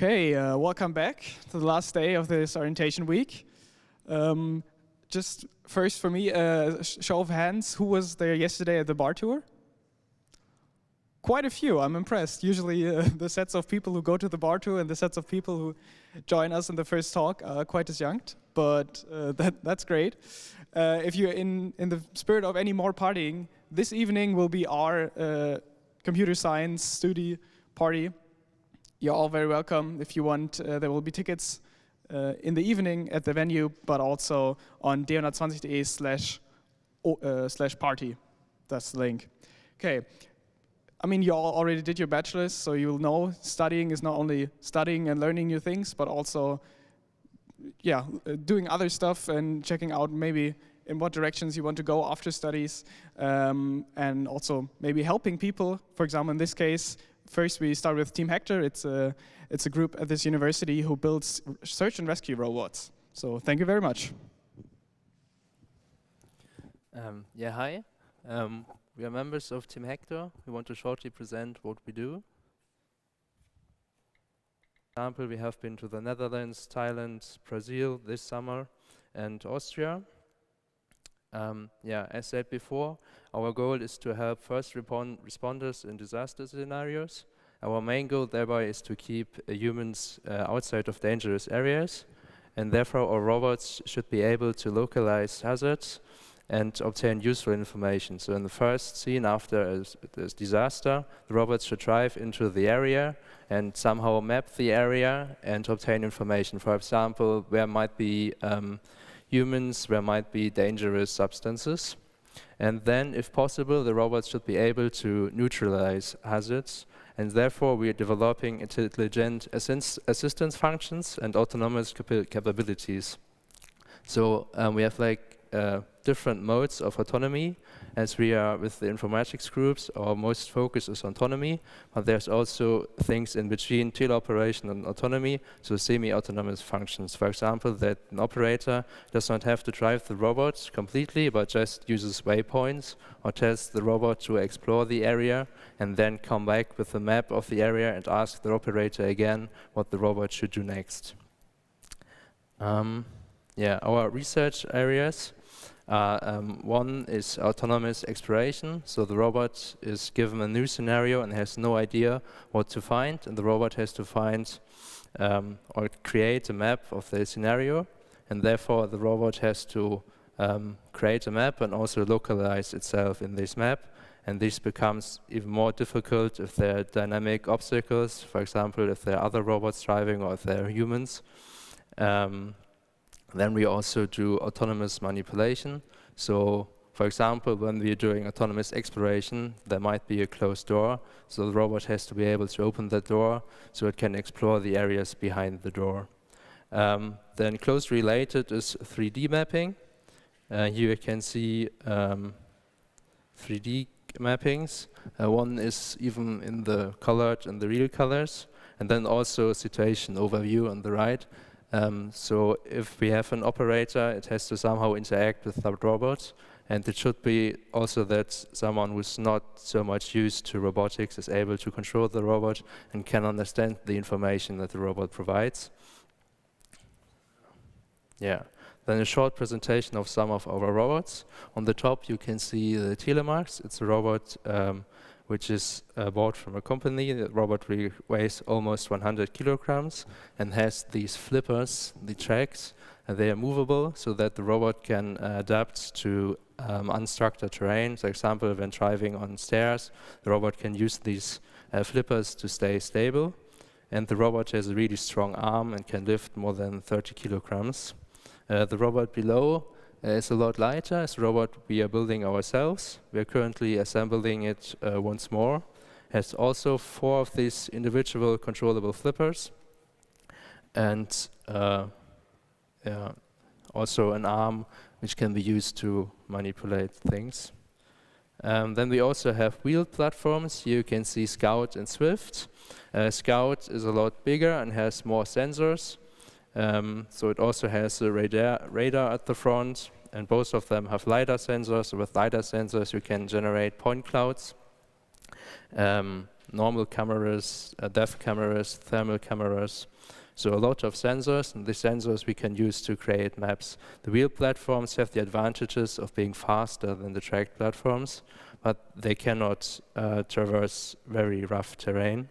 Okay, welcome back to the last day of this orientation week. Just first for me, show of hands, who was there yesterday at the bar tour? Quite a few, I'm impressed. Usually the sets of people who go to the bar tour and the sets of people who join us in the first talk are quite disjunct, but that's great. If you're in the spirit of any more partying, this evening will be our computer science study party. You're all very welcome. If you want, there will be tickets in the evening at the venue, but also on d120.de/party. That's the link. Okay. I mean, you all already did your bachelor's, so you'll know studying is not only studying and learning new things, but also, yeah, doing other stuff and checking out maybe in what directions you want to go after studies, and also maybe helping people. For example, in this case, first we start with Team Hector. It's a group at this university who builds search and rescue robots. So thank you very much. Yeah, hi. We are members of Team Hector. We want to shortly present what we do. For example, we have been to the Netherlands, Thailand, Brazil this summer, and Austria. Yeah, as said before, our goal is to help first responders in disaster scenarios. Our main goal thereby is to keep humans outside of dangerous areas, and therefore our robots should be able to localize hazards and obtain useful information. So in the first scene after a disaster, the robots should drive into the area and somehow map the area and obtain information. For example, where might be humans, where might be dangerous substances. And then, if possible, the robots should be able to neutralize hazards. And therefore, we are developing intelligent assistance functions and autonomous capabilities. So we have like different modes of autonomy. As we are with the informatics groups, our most focus is autonomy, but there's also things in between teleoperation and autonomy, so semi-autonomous functions. For example, that an operator does not have to drive the robot completely, but just uses waypoints or tells the robot to explore the area and then come back with a map of the area and ask the operator again what the robot should do next. Yeah, our research areas. One is autonomous exploration, so the robot is given a new scenario and has no idea what to find, and the robot has to find or create a map of the scenario, and therefore the robot has to create a map and also localize itself in this map, and this becomes even more difficult if there are dynamic obstacles, for example, if there are other robots driving or if there are humans. Then we also do autonomous manipulation. So, for example, when we're doing autonomous exploration, there might be a closed door. So the robot has to be able to open that door so it can explore the areas behind the door. Then closely related is 3D mapping. Here you can see 3D mappings. One is even in the colored and the real colors. And then also situation overview on the right. So if we have an operator, it has to somehow interact with the robot, and it should be also that someone who's not so much used to robotics is able to control the robot and can understand the information that the robot provides. Yeah. Then a short presentation of some of our robots. On the top you can see the Telemarks. It's a robot which is bought from a company. The robot weighs almost 100 kilograms and has these flippers, the tracks, and they are movable so that the robot can adapt to unstructured terrain. For example, when driving on stairs, the robot can use these flippers to stay stable. And the robot has a really strong arm and can lift more than 30 kilograms. The robot below is a lot lighter. It's a robot we are building ourselves. We are currently assembling it once more. Has also 4 of these individual controllable flippers, and also an arm which can be used to manipulate things. Then we also have wheeled platforms. Here you can see Scout and Swift. Scout is a lot bigger and has more sensors. So it also has a radar at the front, and both of them have LiDAR sensors. So with LiDAR sensors you can generate point clouds. normal cameras, depth cameras, thermal cameras. So a lot of sensors, and the sensors we can use to create maps. The wheel platforms have the advantages of being faster than the tracked platforms, but they cannot traverse very rough terrain.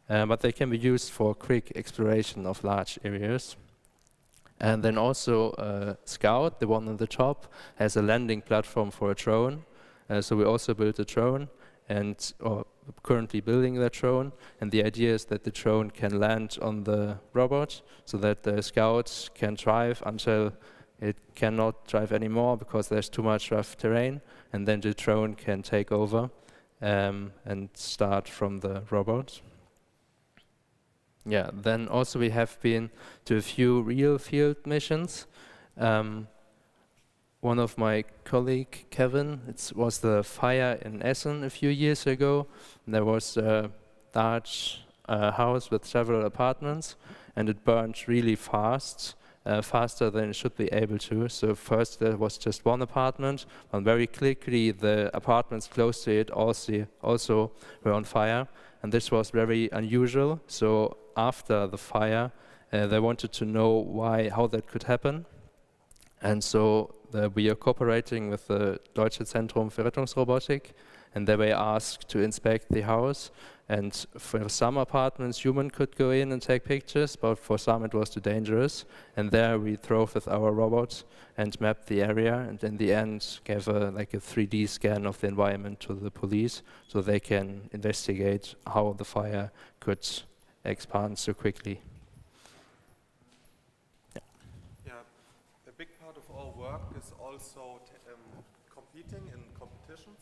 But they can be used for quick exploration of large areas. And then also Scout, the one on the top, has a landing platform for a drone. So we also built a drone and currently building that drone. And the idea is that the drone can land on the robot so that the Scout can drive until it cannot drive anymore because there's too much rough terrain. And then the drone can take over and start from the robot. Yeah, then also we have been to a few real field missions. One of my colleague, Kevin, it was the fire in Essen a few years ago. There was a large house with several apartments, and it burned really fast, faster than it should be able to. So first there was just one apartment, and very quickly the apartments close to it also were on fire. And this was very unusual. So after the fire, they wanted to know how that could happen. And so we are cooperating with the Deutsche Zentrum für Rettungsrobotik, and they were asked to inspect the house. And for some apartments, human could go in and take pictures, but for some it was too dangerous. And there we drove with our robot and mapped the area, and in the end gave a 3D scan of the environment to the police, so they can investigate how the fire could expand so quickly. A big part of our work is also competing in competitions.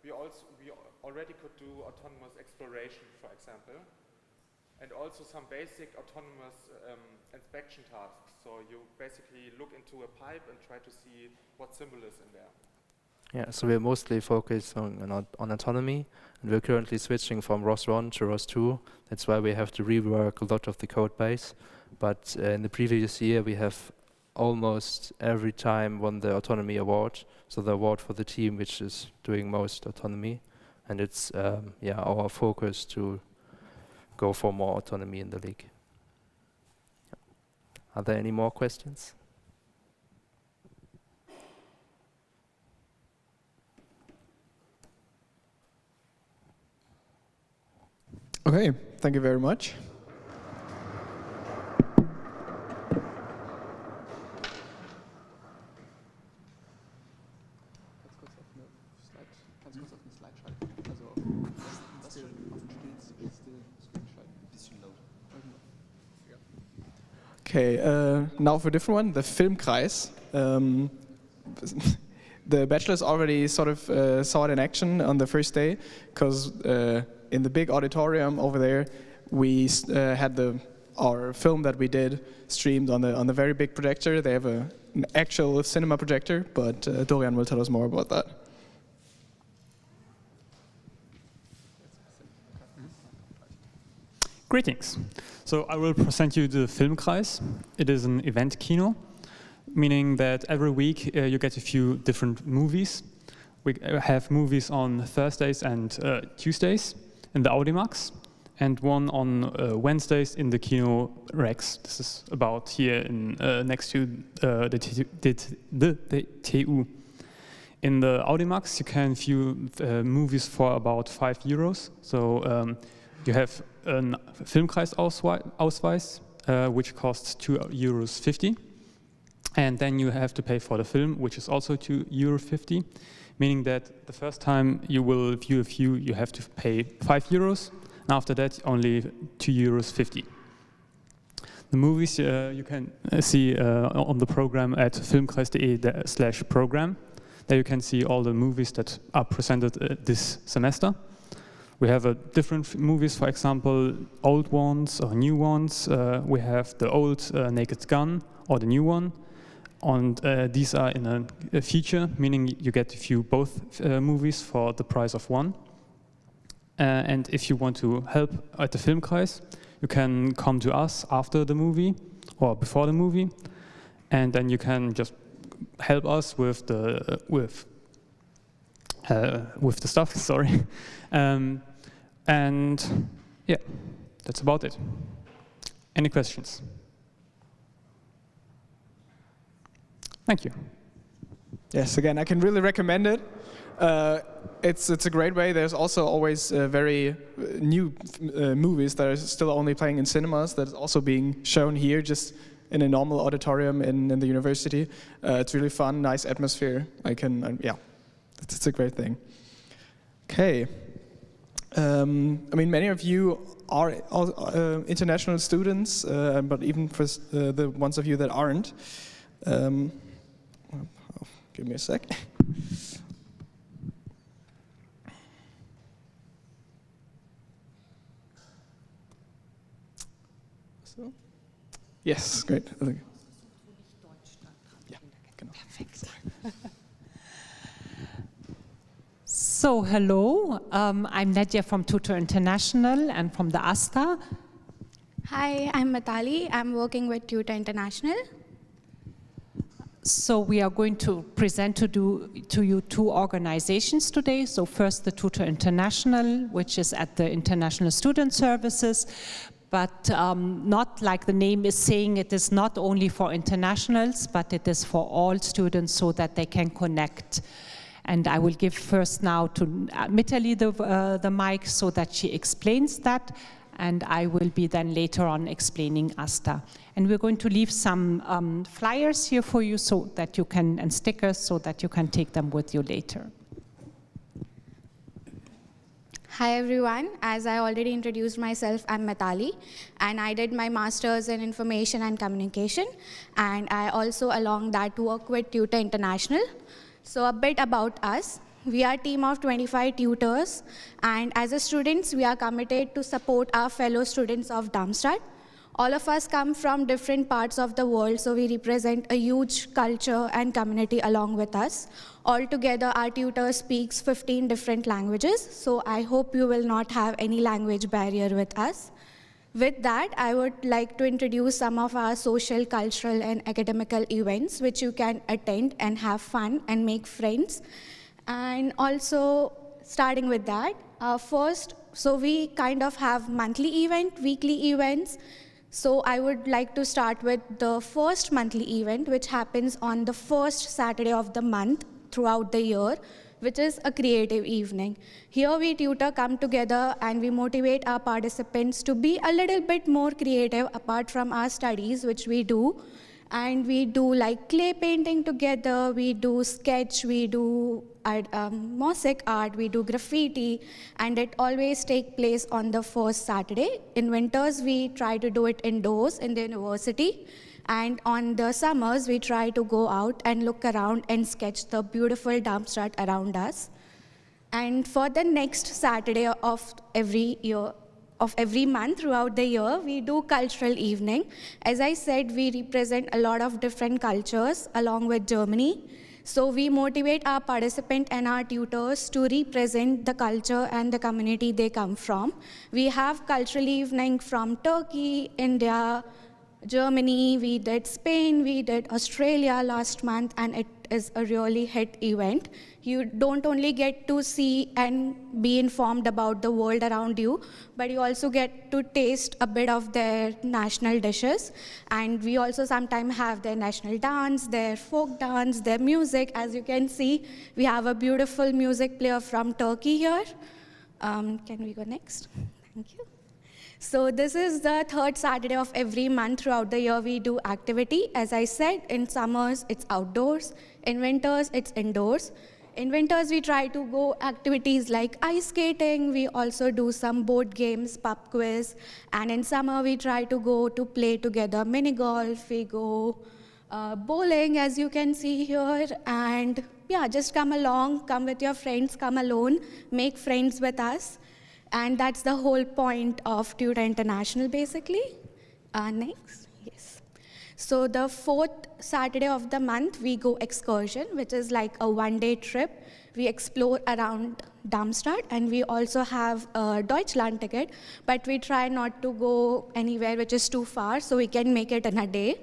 we already could do autonomous exploration, for example, and also some basic autonomous inspection tasks. So you basically look into a pipe and try to see what symbol is in there. Yeah, so we're mostly focused on autonomy, and we're currently switching from ROS 1 to ROS 2. That's why we have to rework a lot of the code base. But in the previous year, we have almost every time won the autonomy award, so the award for the team which is doing most autonomy. And it's our focus to go for more autonomy in the league. Are there any more questions? Okay, thank you very much. Okay, now for a different one, the Filmkreis. The bachelors already sort of saw it in action on the first day, because in the big auditorium over there, we had our film that we did streamed on the very big projector. They have an actual cinema projector, but Dorian will tell us more about that. Greetings. So I will present you the Filmkreis. It is an event kino, meaning that every week you get a few different movies. We have movies on Thursdays and Tuesdays in the Audimax, and one on Wednesdays in the Kino Rex. This is about here in next to the TU. In the Audimax, you can view movies for about €5. So you have a Filmkreisausweis, which costs €2.50. And then you have to pay for the film, which is also €2.50, meaning that the first time you will view a film, you have to pay €5, and after that only €2.50. The movies you can see on the program at filmkreis.de/program. There you can see all the movies that are presented this semester. We have different movies, for example, old ones or new ones. We have the old Naked Gun or the new one. And these are in a feature, meaning you get to view both movies for the price of one. And if you want to help at the Filmkreis, you can come to us after the movie or before the movie, and then you can just help us with the stuff. Sorry, and yeah, that's about it. Any questions? Thank you. Yes, again, I can really recommend it. It's a great way. There's also always very new movies that are still only playing in cinemas that is also being shown here, just in a normal auditorium in the university. It's really fun, nice atmosphere. Yeah, it's a great thing. Okay. I mean, many of you are international students, but even for the ones of you that aren't, give me a sec. So, yes, great. Yeah, perfect. So, hello, I'm Nadia from TUtor International and from the AStA. Hi, I'm Matali. I'm working with TUtor International. So we are going to present to you two organizations today. So first the TUtor International, which is at the International Student Services, but not like the name is saying, it is not only for internationals, but it is for all students so that they can connect. And I will give first now to Mitali the mic so that she explains that, and I will be then later on explaining AStA. And we're going to leave some flyers here for you so that you can, and stickers, so that you can take them with you later. Hi everyone, as I already introduced myself, I'm Matali, and I did my master's in information and communication, and I also along that work with TUtor International. So a bit about us. We are a team of 25 tutors, and as a students, we are committed to support our fellow students of Darmstadt. All of us come from different parts of the world, so we represent a huge culture and community along with us. Altogether, our tutor speaks 15 different languages, so I hope you will not have any language barrier with us. With that, I would like to introduce some of our social, cultural, and academical events which you can attend and have fun and make friends. And also, starting with that, first, so we kind of have monthly event, weekly events. So I would like to start with the first monthly event, which happens on the first Saturday of the month throughout the year, which is a creative evening. Here we tutor come together and we motivate our participants to be a little bit more creative apart from our studies, which we do. And we do like clay painting together, we do sketch, we do mosaic art, we do graffiti, and it always takes place on the first Saturday. In winters, we try to do it indoors in the university. And on the summers, we try to go out and look around and sketch the beautiful Darmstadt around us. And for the next Saturday of every month throughout the year, we do cultural evening. As I said, we represent a lot of different cultures along with Germany. So we motivate our participants and our tutors to represent the culture and the community they come from. We have cultural evening from Turkey, India, Germany, we did Spain, we did Australia last month, and it is a really hit event. You don't only get to see and be informed about the world around you, but you also get to taste a bit of their national dishes. And we also sometimes have their national dance, their folk dance, their music. As you can see, we have a beautiful music player from Turkey here. Can we go next? Thank you. So this is the third Saturday of every month throughout the year we do activity. As I said, in summers, it's outdoors. In winters, it's indoors. In winters, we try to go activities like ice skating. We also do some board games, pub quiz. And in summer, we try to go to play together mini golf. We go bowling, as you can see here. And yeah, just come along, come with your friends, come alone, make friends with us. And that's the whole point of TUtor International, basically. Next, yes. So the fourth Saturday of the month, we go excursion, which is like a one-day trip. We explore around Darmstadt, and we also have a Deutschland ticket, but we try not to go anywhere which is too far, so we can make it in a day.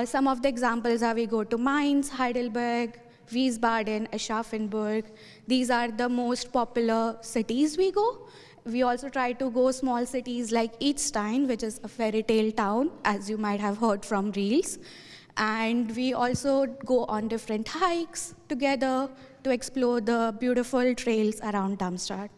Some of the examples are we go to Mainz, Heidelberg, Wiesbaden, Aschaffenburg. These are the most popular cities we go. We also try to go small cities like Idstein, which is a fairy tale town, as you might have heard from Reels. And we also go on different hikes together to explore the beautiful trails around Darmstadt.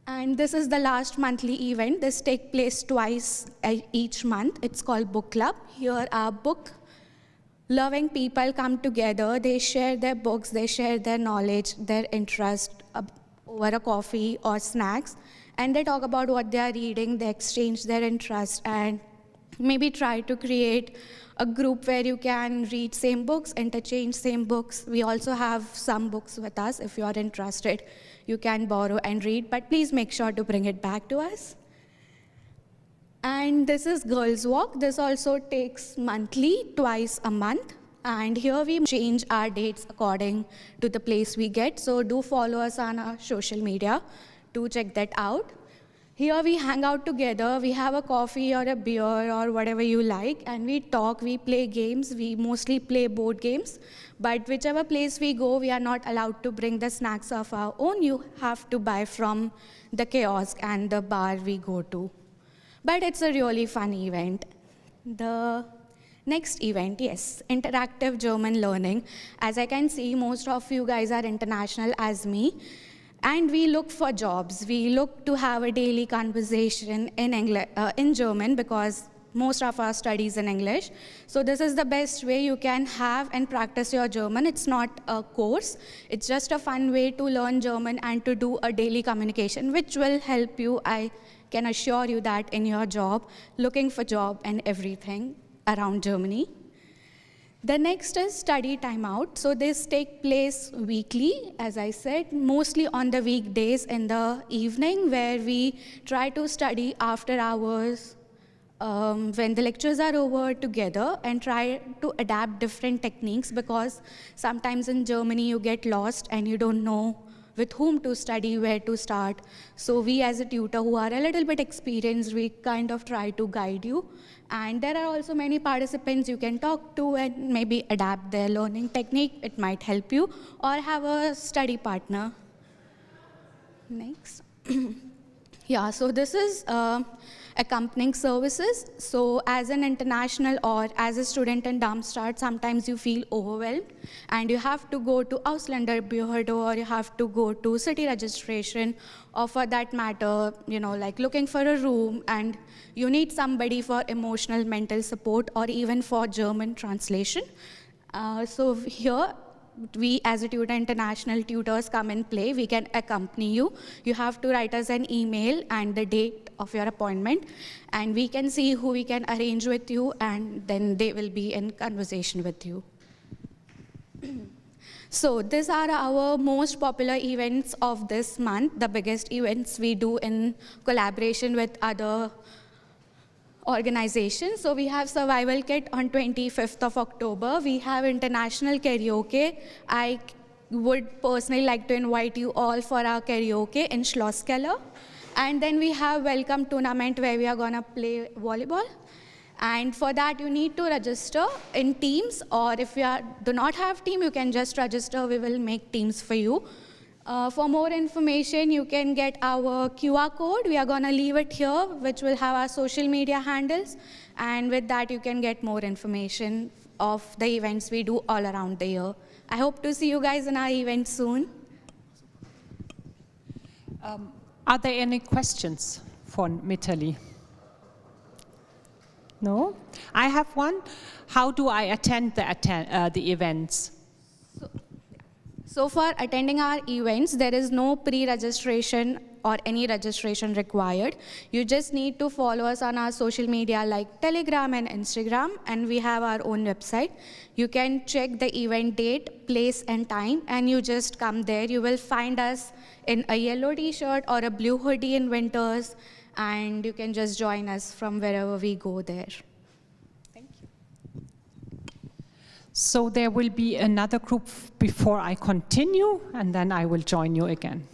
And this is the last monthly event. This takes place twice each month. It's called Book Club. Here our book-loving people come together. They share their books, they share their knowledge, their interest, over a coffee or snacks, and they talk about what they are reading, they exchange their interest, and maybe try to create a group where you can read same books, interchange same books. We also have some books with us. If you are interested, you can borrow and read, but please make sure to bring it back to us. And this is Girls Walk. This also takes monthly, twice a month. And here we change our dates according to the place we get. So do follow us on our social media to check that out. Here we hang out together. We have a coffee or a beer or whatever you like. And we talk, we play games. We mostly play board games. But whichever place we go, we are not allowed to bring the snacks of our own. You have to buy from the kiosk and the bar we go to. But it's a really fun event. The next event, yes, interactive German learning. As I can see, most of you guys are international as me, and we look for jobs. We look to have a daily conversation in German because most of our studies in English. So this is the best way you can have and practice your German. It's not a course. It's just a fun way to learn German and to do a daily communication, which will help you, I can assure you that, in your job, looking for job and everything around Germany. The next is study timeout. So this take place weekly, as I said, mostly on the weekdays in the evening, where we try to study after hours when the lectures are over together and try to adapt different techniques, because sometimes in Germany you get lost and you don't know with whom to study, where to start. So we as a tutor who are a little bit experienced, we kind of try to guide you. And there are also many participants you can talk to and maybe adapt their learning technique. It might help you, or have a study partner. Next. Yeah, so this is accompanying services. So as an international or as a student in Darmstadt, sometimes you feel overwhelmed and you have to go to Ausländerbehörde, or you have to go to city registration, or for that matter, like looking for a room, and you need somebody for emotional, mental support, or even for German translation. So here, we as a TUtor International tutors come in play. We can accompany you. You have to write us an email and the date of your appointment, and we can see who we can arrange with you, and then they will be in conversation with you. So these are our most popular events of this month, the biggest events we do in collaboration with other organizations. So we have Survival Kit on 25th of October. We have International Karaoke. I would personally like to invite you all for our karaoke in Schlosskeller. And then we have Welcome Tournament, where we are gonna play volleyball. And for that, you need to register in teams, or if you do not have team, you can just register. We will make teams for you. For more information, you can get our QR code. We are going to leave it here, which will have our social media handles. And with that, you can get more information of the events we do all around the year. I hope to see you guys in our event soon. Are there any questions for Mitali? No? I have one. How do I attend the events? So for attending our events, there is no pre-registration or any registration required. You just need to follow us on our social media like Telegram and Instagram, and we have our own website. You can check the event date, place, and time, and you just come there. You will find us in a yellow t-shirt or a blue hoodie in winters, and you can just join us from wherever we go there. So there will be another group before I continue, and then I will join you again.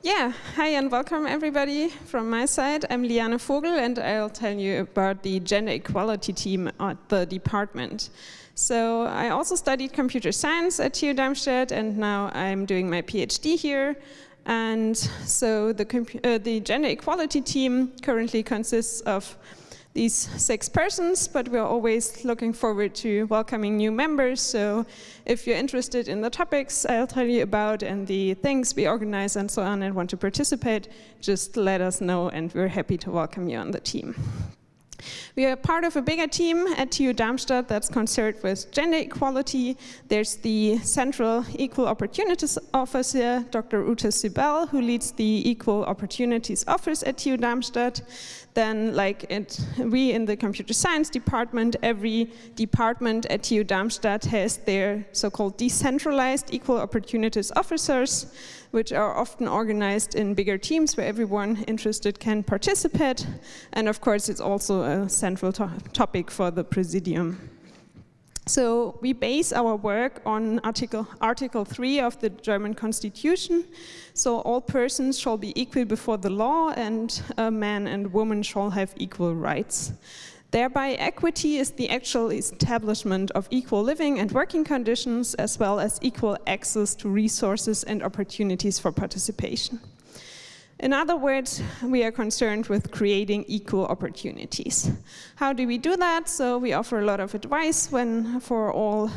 Yeah, hi and welcome everybody from my side. I'm Liane Vogel and I'll tell you about the gender equality team at the department. So I also studied computer science at TU Darmstadt and now I'm doing my PhD here. And so the gender equality team currently consists of these 6 persons, but we're always looking forward to welcoming new members. So if you're interested in the topics I'll tell you about and the things we organize and so on and want to participate, just let us know and we're happy to welcome you on the team. We are part of a bigger team at TU Darmstadt that's concerned with gender equality. There's the Central Equal Opportunities Officer, Dr. Ute Sibel, who leads the Equal Opportunities Office at TU Darmstadt. Then, we in the Computer Science department, every department at TU Darmstadt has their so-called decentralized Equal Opportunities Officers, which are often organized in bigger teams where everyone interested can participate. And of course, it's also a central topic for the Presidium. So we base our work on Article 3 of the German Constitution. So all persons shall be equal before the law, and man and woman shall have equal rights. Thereby, equity is the actual establishment of equal living and working conditions, as well as equal access to resources and opportunities for participation. In other words, we are concerned with creating equal opportunities. How do we do that? So we offer a lot of advice for all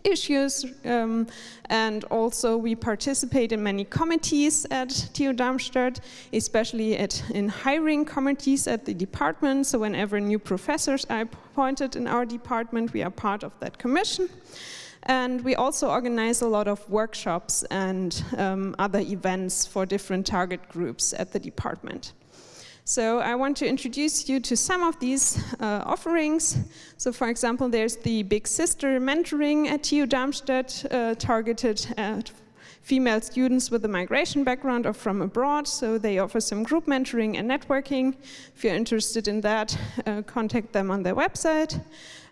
issues, and also we participate in many committees at TU Darmstadt, especially in hiring committees at the department. So whenever new professors are appointed in our department, we are part of that commission. And we also organize a lot of workshops and other events for different target groups at the department. So I want to introduce you to some of these offerings. So for example, there's the Big Sister mentoring at TU Darmstadt, targeted at female students with a migration background or from abroad. So they offer some group mentoring and networking. If you're interested in that, contact them on their website.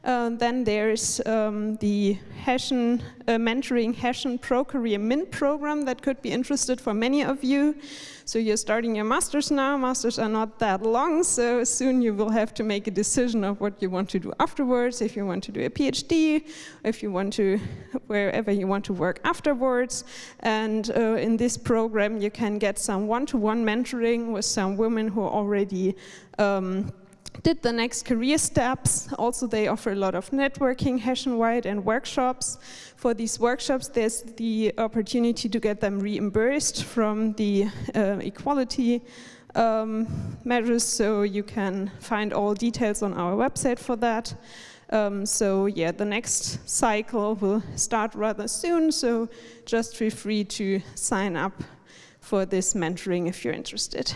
Then there's the Hessian mentoring Hessian Pro-Career MINT program that could be interested for many of you. So you're starting your masters now. Masters are not that long, so soon you will have to make a decision of what you want to do afterwards, if you want to do a PhD, if you want to, wherever you want to work afterwards. And in this program you can get some one-to-one mentoring with some women who already did the next career steps. Also, they offer a lot of networking Hessian-wide and workshops. For these workshops, there's the opportunity to get them reimbursed from the equality measures, so you can find all details on our website for that. So yeah, the next cycle will start rather soon, so just feel free to sign up for this mentoring if you're interested.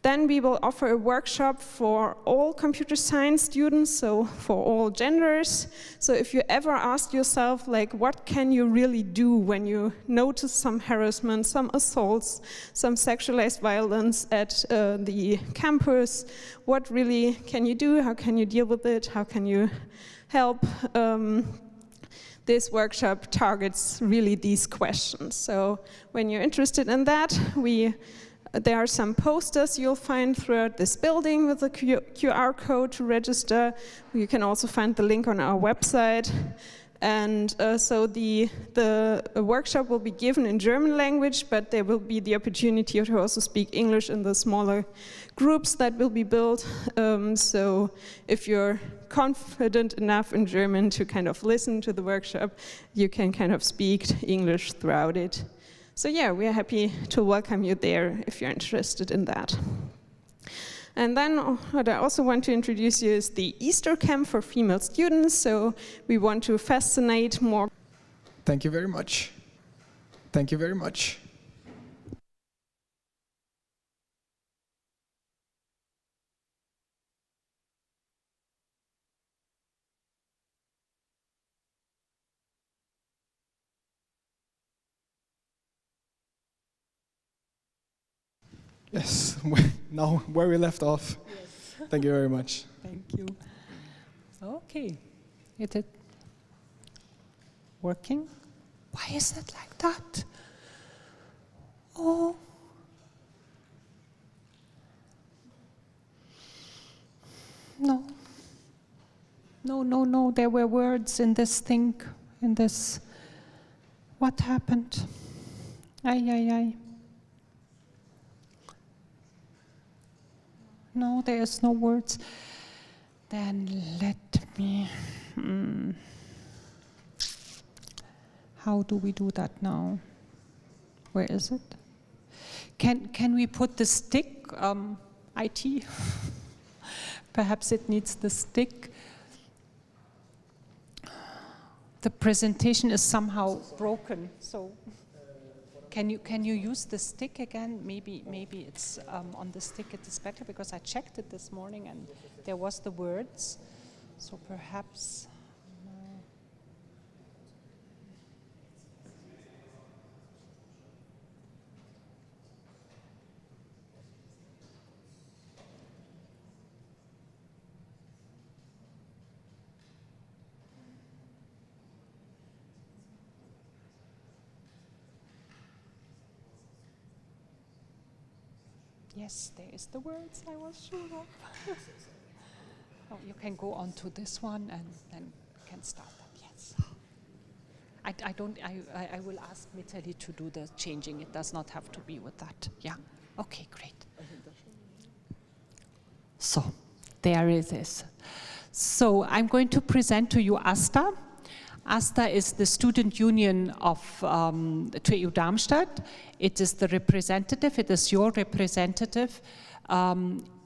Then we will offer a workshop for all computer science students, so for all genders. So if you ever ask yourself, like, what can you really do when you notice some harassment, some assaults, some sexualized violence at the campus, what really can you do? How can you deal with it? How can you help? This workshop targets really these questions. So when you're interested in that, there are some posters you'll find throughout this building with a QR code to register. You can also find the link on our website. And so the workshop will be given in German language, but there will be the opportunity to also speak English in the smaller groups that will be built. So if you're confident enough in German to kind of listen to the workshop, you can kind of speak English throughout it. So yeah, we are happy to welcome you there if you're interested in that. And then what I also want to introduce you is the Easter camp for female students. So we want to fascinate more. Thank you very much. Thank you very much. Yes, now where we left off. Yes. Thank you very much. Thank you. Okay, is it working? Why is it like that? Oh. No. No, there were words in this thing, in this. What happened? Ay. No, there's no words. Then let me. How do we do that now? Where is it? Can we put the stick? IT. Perhaps it needs the stick. The presentation is somehow broken, so can you use the stick again? Maybe it's on the stick it is better, because I checked it this morning and there was the words. So perhaps. Yes, there is the words I was sure of. Oh, you can go on to this one and then can start that, yes. I will ask Mitali to do the changing. It does not have to be with that. Yeah, okay, great. So, there it is. So, I'm going to present to you AStA. AStA is the student union of TU Darmstadt. It is the representative, it is your representative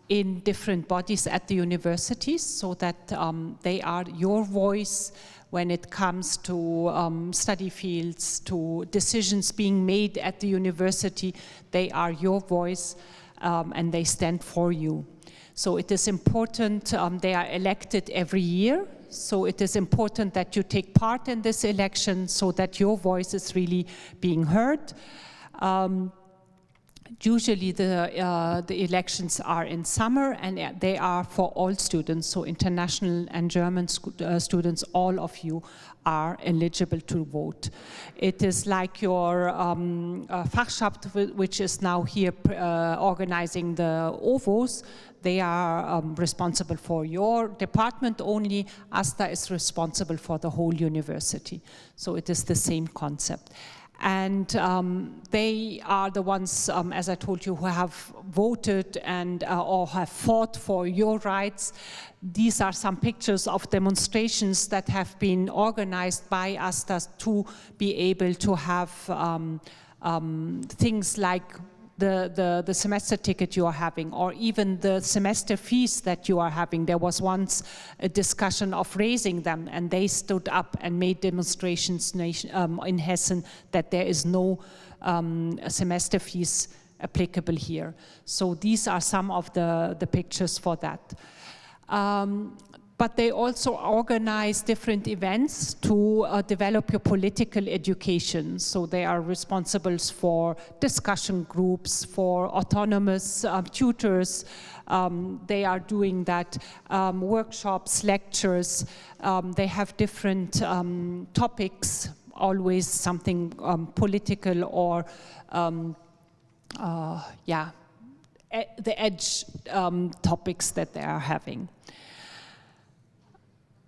in different bodies at the universities, so that they are your voice when it comes to study fields, to decisions being made at the university. They are your voice and they stand for you. So it is important, they are elected every year. So it is important that you take part in this election so that your voice is really being heard. Usually the elections are in summer and they are for all students, so international and German students, all of you are eligible to vote. It is like your Fachschaft, which is now here organizing the Ophase. They are responsible for your department only. AStA is responsible for the whole university. So it is the same concept. And they are the ones, as I told you, who have voted and or have fought for your rights. These are some pictures of demonstrations that have been organized by AStA to be able to have things like the semester ticket you are having, or even the semester fees that you are having. There was once a discussion of raising them, and they stood up and made demonstrations in Hessen that there is no semester fees applicable here. So these are some of the pictures for that. But they also organize different events to develop your political education. So they are responsible for discussion groups, for autonomous tutors. They are doing that, workshops, lectures. They have different topics, always something political or, the edge topics that they are having.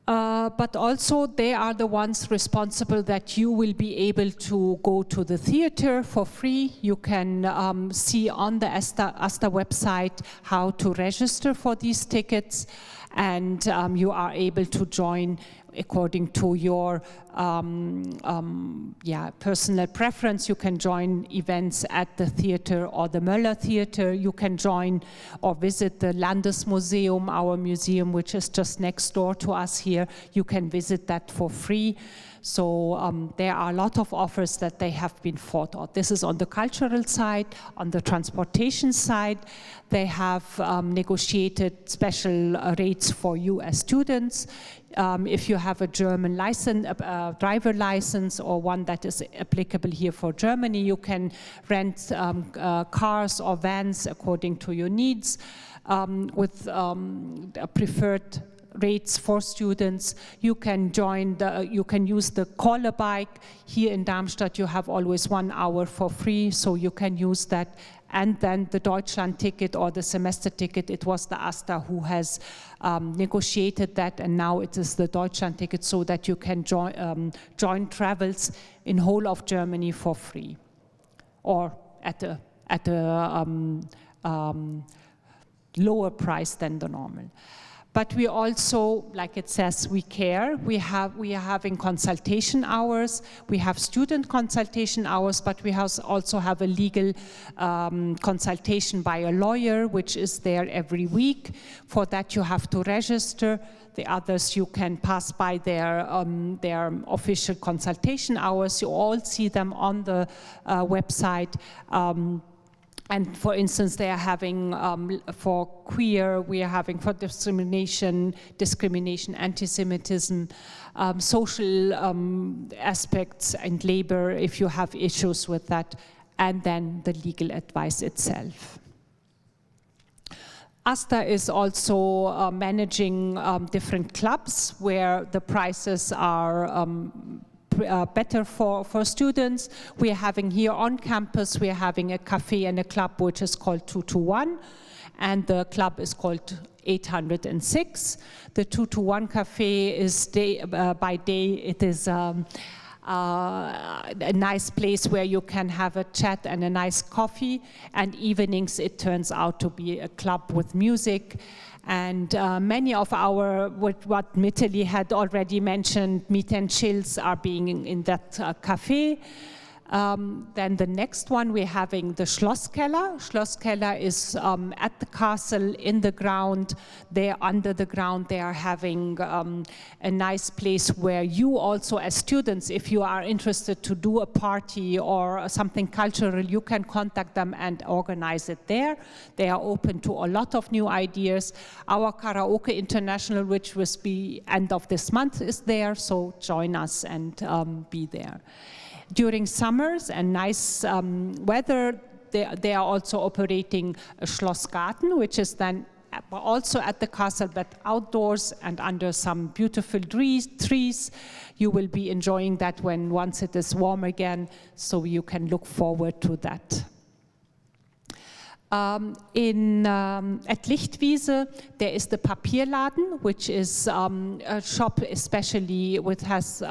But also they are the ones responsible that you will be able to go to the theater for free. You can see on the AStA website how to register for these tickets, and you are able to join according to your personal preference. You can join events at the theater or the Möller Theater. You can join or visit the Landesmuseum, our museum, which is just next door to us here. You can visit that for free. So there are a lot of offers that they have been thought of. This is on the cultural side. On the transportation side, they have negotiated special rates for you as students. If you have a German license, driver license, or one that is applicable here for Germany, you can rent cars or vans according to your needs with preferred rates for students. You can you can use the caller bike. Here in Darmstadt you have always 1 hour for free, so you can use that. And then the Deutschland ticket or the semester ticket, it was the AStA who has negotiated that, and now it is the Deutschland ticket, so that you can join travels in whole of Germany for free, or at a lower price than the normal. But we also, like it says, we care. We are having consultation hours. We have student consultation hours, but we also have a legal consultation by a lawyer, which is there every week. For that, you have to register. The others, you can pass by their official consultation hours. You all see them on the website. And for instance, they are having for queer, we are having for discrimination, anti-Semitism, social aspects and labor, if you have issues with that, and then the legal advice itself. AStA is also managing different clubs where the prices are better for students. We are having here on campus, we are having a cafe and a club which is called 221, and the club is called 806. The 221 cafe is by day, it is a nice place where you can have a chat and a nice coffee, and evenings it turns out to be a club with music. And many of our, what Mitali had already mentioned, meet and chills are being in that cafe. Then the next one, we're having the Schlosskeller. Schlosskeller is at the castle in the ground. There under the ground, they are having a nice place where you also as students, if you are interested to do a party or something cultural, you can contact them and organize it there. They are open to a lot of new ideas. Our Karaoke International, which will be end of this month, is there, so join us and be there. During summers and nice weather, they are also operating a Schlossgarten, which is then also at the castle, but outdoors and under some beautiful trees. You will be enjoying that once it is warm again, so you can look forward to that. At Lichtwiese, there is the Papierladen, which is a shop especially which has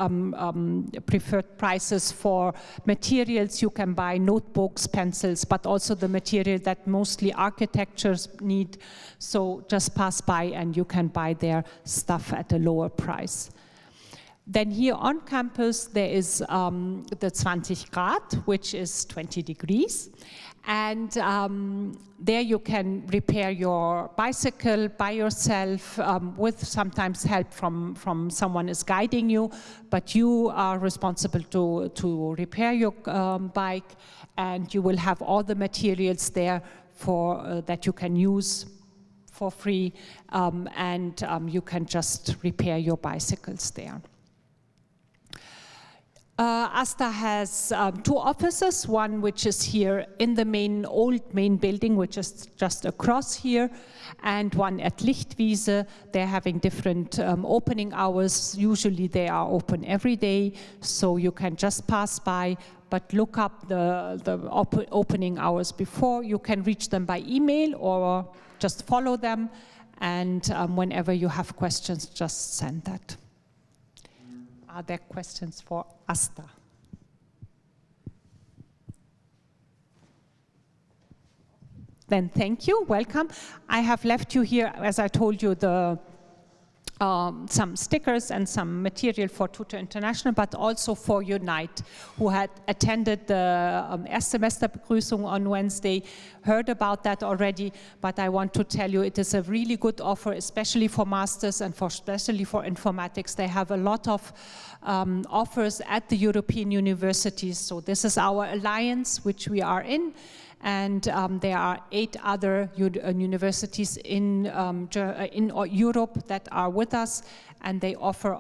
preferred prices for materials. You can buy notebooks, pencils, but also the material that mostly architectures need. So just pass by and you can buy their stuff at a lower price. Then here on campus, there is the 20 Grad, which is 20 degrees. And there you can repair your bicycle by yourself with sometimes help from someone is guiding you, but you are responsible to repair your bike, and you will have all the materials there for that you can use for free, and you can just repair your bicycles there. AStA has two offices, one which is here in the old main building, which is just across here, and one at Lichtwiese. They're having different opening hours. Usually they are open every day, so you can just pass by, but look up the opening hours before. You can reach them by email or just follow them, and whenever you have questions, just send that. Are there questions for AStA? Then thank you, welcome. I have left you here, as I told you, some stickers and some material for TUtor International, but also for Unite, who had attended the Erstsemesterbegrüßung on Wednesday, heard about that already, but I want to tell you it is a really good offer, especially for masters and especially for informatics. They have a lot of offers at the European universities, so this is our alliance, which we are in. And there are 8 other universities in Europe that are with us, and they offer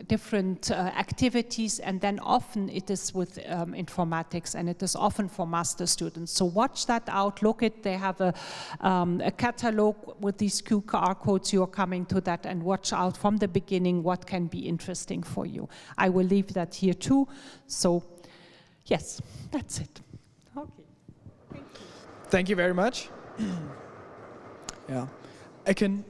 different activities, and then often it is with informatics, and it is often for master students. So watch that out, look at, they have a catalog with these QR codes. You are coming to that, and watch out from the beginning what can be interesting for you. I will leave that here too. So yes, that's it. Okay. Thank you very much. Yeah, I can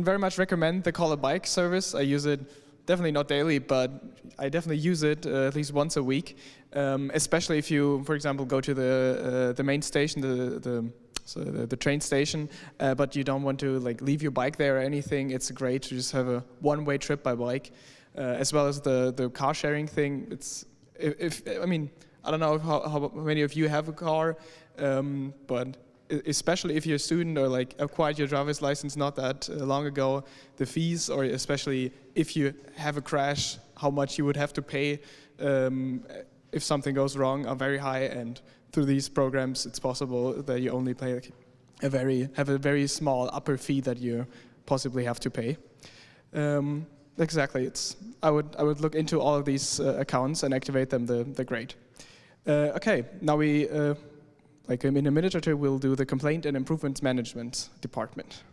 very much recommend the Call a Bike service. I use it definitely not daily, but I definitely use it at least once a week. Especially if you, for example, go to the main station, the the train station, but you don't want to like leave your bike there or anything. It's great to just have a one-way trip by bike, as well as the car sharing thing. It's I mean, I don't know how many of you have a car, but especially if you're a student or like acquired your driver's license not that long ago, the fees, or especially if you have a crash, how much you would have to pay if something goes wrong, are very high. And through these programs, it's possible that you only pay like have a very small upper fee that you possibly have to pay. Exactly. I would look into all of these accounts and activate them. They're great. Okay, now we. Like in a minute or two, we'll do the complaint and improvements management department.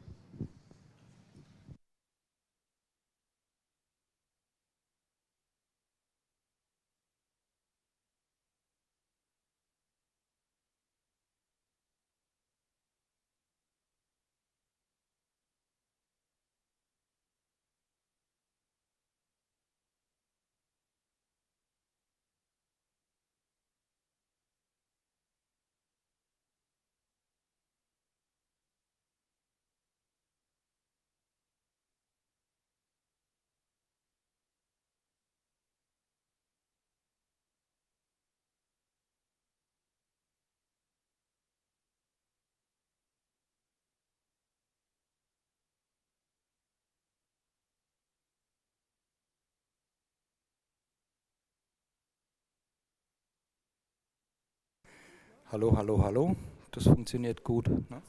Hallo, hallo, hallo. Das funktioniert gut. Ne?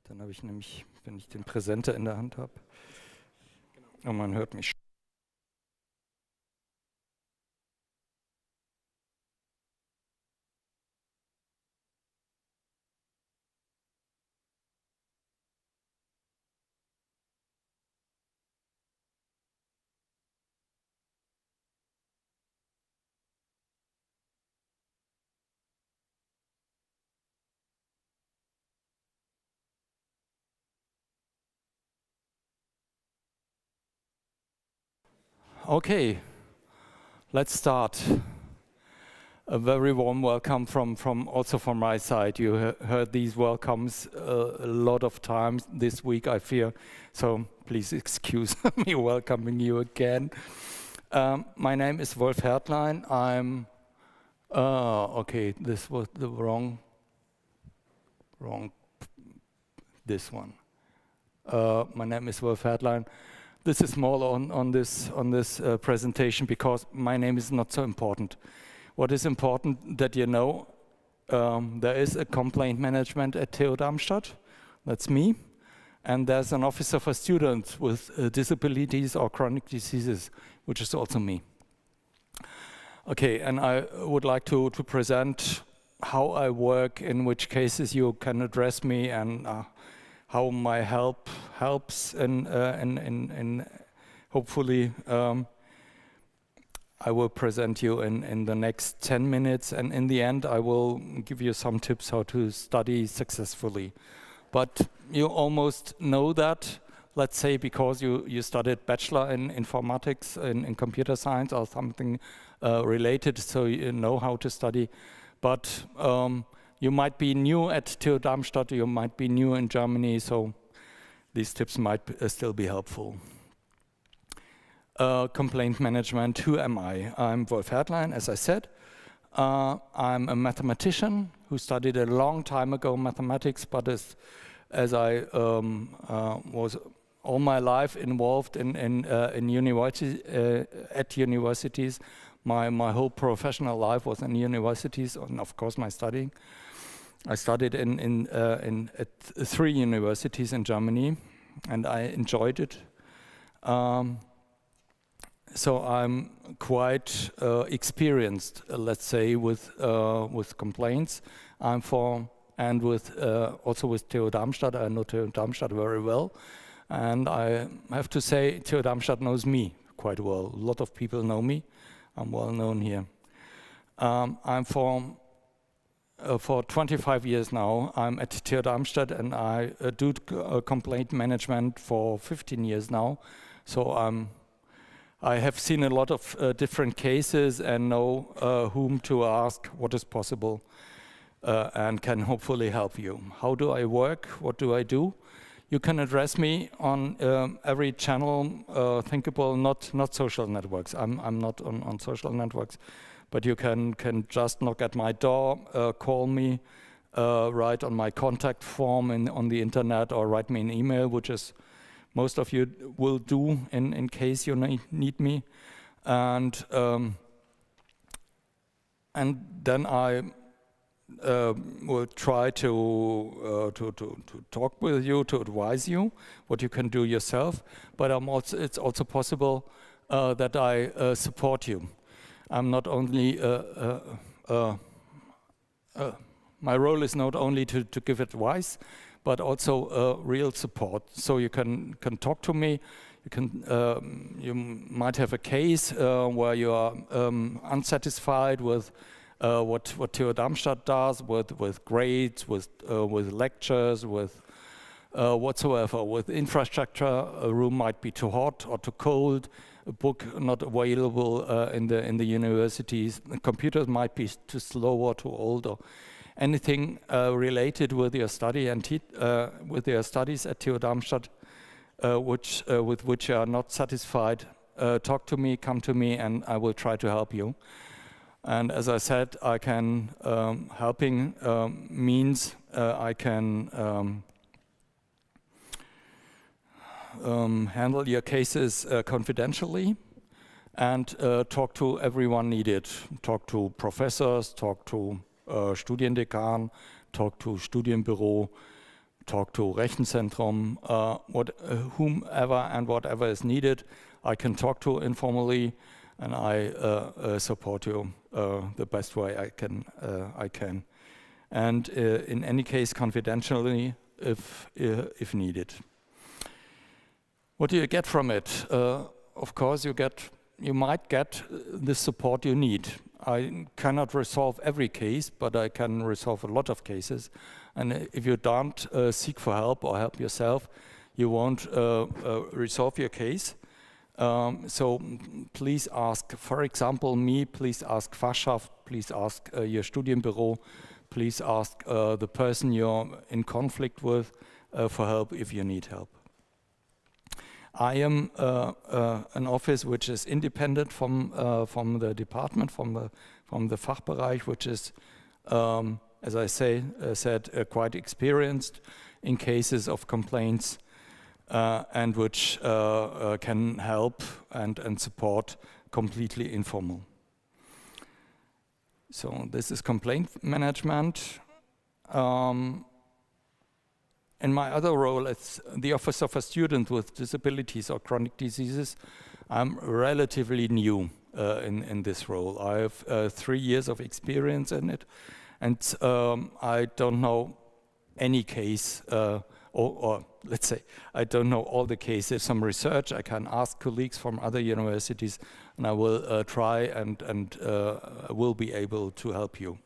Dann habe ich nämlich, wenn ich den Präsenter in der Hand habe, und man hört mich. Okay, let's start. A very warm welcome also from my side. You heard these welcomes a lot of times this week, I fear. So please excuse me welcoming you again. My name is Wolf Hertlein. I'm okay. This was the wrong. This one. My name is Wolf Hertlein. This is more on this presentation because my name is not so important. What is important that you know, there is a complaint management at TU Darmstadt. That's me. And there's an officer for students with disabilities or chronic diseases, which is also me. Okay, and I would like to present how I work, in which cases you can address me, and how my help helps, and hopefully I will present you in the next 10 minutes, and in the end I will give you some tips how to study successfully. But you almost know that, let's say, because you studied bachelor in informatics, in computer science or something related, so you know how to study. But you might be new at TU Darmstadt, you might be new in Germany, so these tips might still be helpful. Complaint management, who am I? I'm Wolf Hertlein, as I said. I'm a mathematician who studied a long time ago mathematics, but as I was all my life involved in university, at universities, my whole professional life was in universities, and of course my studying. I studied at 3 universities in Germany, and I enjoyed it. So I'm quite experienced, let's say, with complaints. Also with TU Darmstadt. I know TU Darmstadt very well, and I have to say TU Darmstadt knows me quite well. A lot of people know me. I'm well known here. I'm for 25 years now, I'm at TU Darmstadt, and I do complaint management for 15 years now. So I have seen a lot of different cases and know whom to ask, what is possible. and can hopefully help you. How do I work? What do I do? You can address me on every channel thinkable, not social networks. I'm not on social networks, but you can just knock at my door, call me, write on my contact form on the internet, or write me an email, which is most of you will do in case you need me, and then I will try to talk with you, to advise you what you can do yourself. But it's also possible that I support you. I'm not only my role is not only to give advice, but also real support. So you can talk to me. You can you might have a case where you are unsatisfied with what TUtor Darmstadt does with grades, with lectures, with whatsoever. With infrastructure, a room might be too hot or too cold, a book not available in the universities, the computers might be too slow or too old, or anything related with your study and with your studies at TUtor Darmstadt, with which you are not satisfied. Talk to me, come to me, and I will try to help you. And as I said, I can helping means I can handle your cases confidentially and talk to everyone needed. Talk to professors, talk to Studiendekan, talk to Studienbüro, talk to Rechenzentrum, whomever and whatever is needed, I can talk to informally, and I support you the best way I can, and in any case confidentially if needed. What do you get from it? Of course, you might get the support you need. I cannot resolve every case, but I can resolve a lot of cases. And if you don't seek for help or help yourself, you won't resolve your case. So please ask, for example, me, please ask Fachschaft, please ask your Studienbüro, please ask the person you're in conflict with for help if you need help. I am an office which is independent from the department, from the Fachbereich, which is, as I said, quite experienced in cases of complaints, and which can help and support completely informal. So this is complaint management. In my other role as the Office of a Student with Disabilities or Chronic Diseases, I'm relatively new in this role. I have 3 years of experience in it, and I don't know any case, or let's say, I don't know all the cases. Some research, I can ask colleagues from other universities, and I will try and will be able to help you.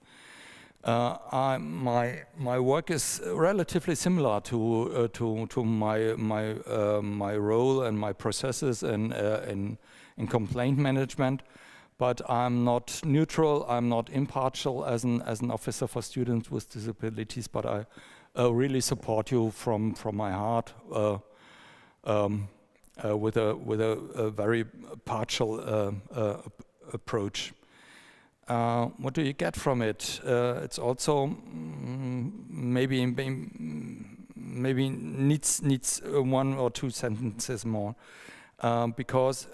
My work is relatively similar to my role and my processes in complaint management, but I'm not neutral. I'm not impartial as an officer for students with disabilities. But I really support you from my heart with a very partial approach. What do you get from it? It's also maybe needs 1 or 2 sentences more, because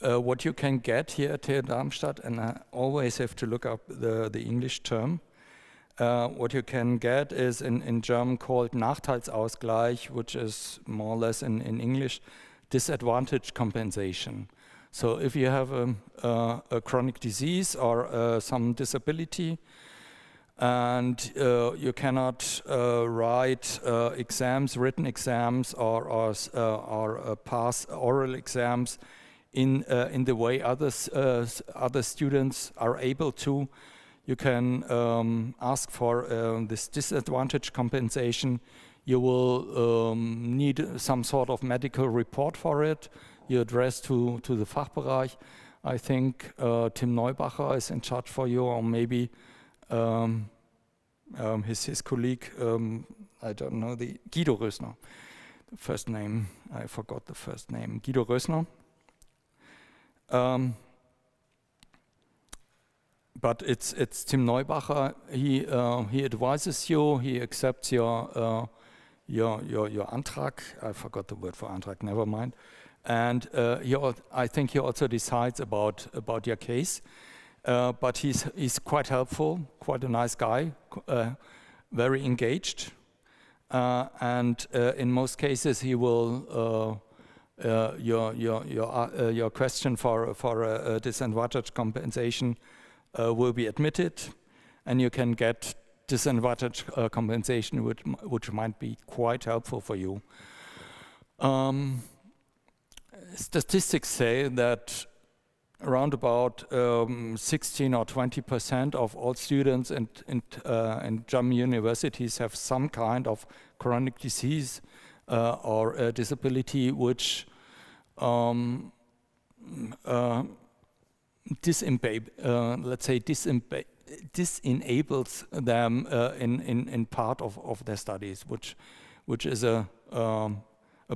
what you can get here at TUtor Darmstadt, and I always have to look up the English term. What you can get is in German called Nachteilsausgleich, which is more or less in English disadvantage compensation. So if you have a chronic disease or some disability, and you cannot write exams, written exams, or pass oral exams in the way other students are able to, you can ask for this disadvantage compensation. You will need some sort of medical report for it. You address to the Fachbereich. I think Tim Neubacher is in charge for you, or maybe his colleague, I don't know, Guido Rösner. The first name, I forgot the first name, Guido Rösner. But it's Tim Neubacher. He advises you. He accepts your Antrag. I forgot the word for Antrag. Never mind. And I think he also decides about your case. But he's quite helpful. Quite a nice guy. Very engaged. And in most cases, he will your question for a disadvantage compensation will be admitted, and you can get disadvantage compensation, which might be quite helpful for you. Statistics say that around about 16 or 20% of all students in German universities have some kind of chronic disease or a disability which disenables them in part of their studies, which is a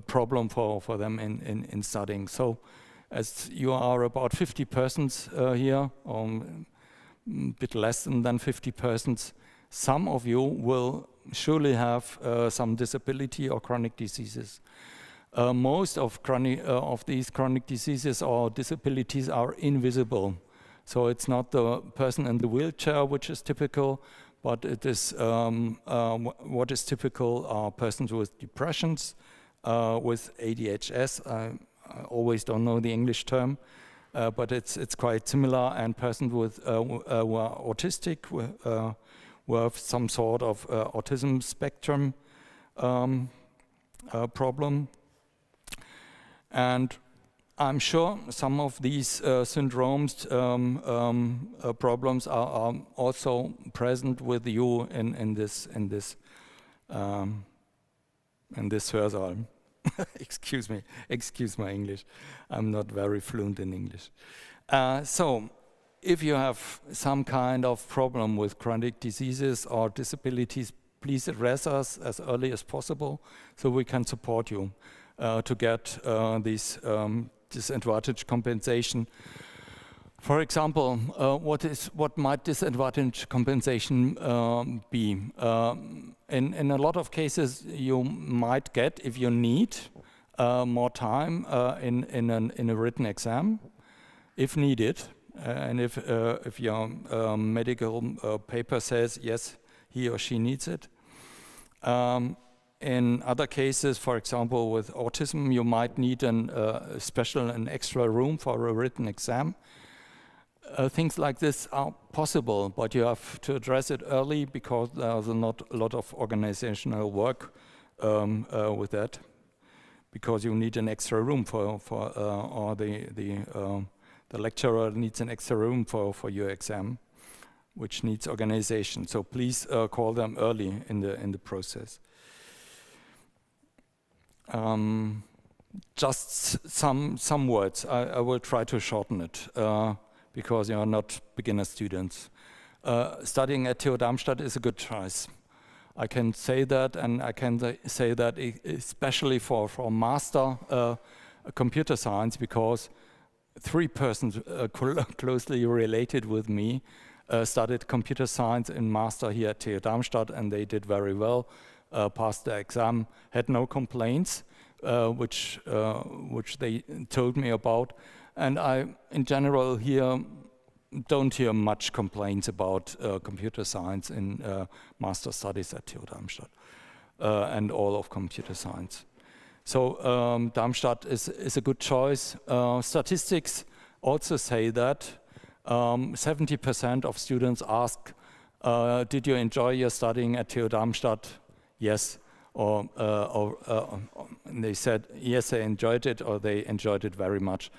problem for them in studying. So, as you are about 50 persons here, or a bit less than 50 persons, some of you will surely have some disability or chronic diseases. Most of these chronic diseases or disabilities are invisible. So it's not the person in the wheelchair which is typical, but it is what is typical are persons with depressions, with ADHS. I always don't know the English term, but it's quite similar, and persons with who are autistic, who have some sort of autism spectrum problem. And I'm sure some of these syndromes, problems are also present with you in this Hörsaal. Excuse me, excuse my English. I'm not very fluent in English. So, if you have some kind of problem with chronic diseases or disabilities, please address us as early as possible so we can support you to get this disadvantage compensation. For example, what might disadvantage compensation be? In a lot of cases, you might get, if you need more time in a written exam, if needed, and if your medical paper says yes, he or she needs it. In other cases, for example, with autism, you might need an extra room for a written exam. Things like this are possible, but you have to address it early because there's not a lot of organizational work with that, because you need an extra room or the lecturer needs an extra room for your exam, which needs organization. So please call them early in the process. Just some words. I will try to shorten it. Because you are not beginner students. Studying at TU Darmstadt is a good choice. I can say that, and I can say that especially for master computer science, because 3 persons closely related with me studied computer science in master here at TU Darmstadt, and they did very well, passed the exam, had no complaints, which they told me about. And I, in general, don't hear much complaints about computer science in master studies at TU Darmstadt and all of computer science. So Darmstadt is a good choice. Statistics also say that 70% of students ask, did you enjoy your studying at TU Darmstadt? Yes. Or they said, yes, they enjoyed it, or they enjoyed it very much.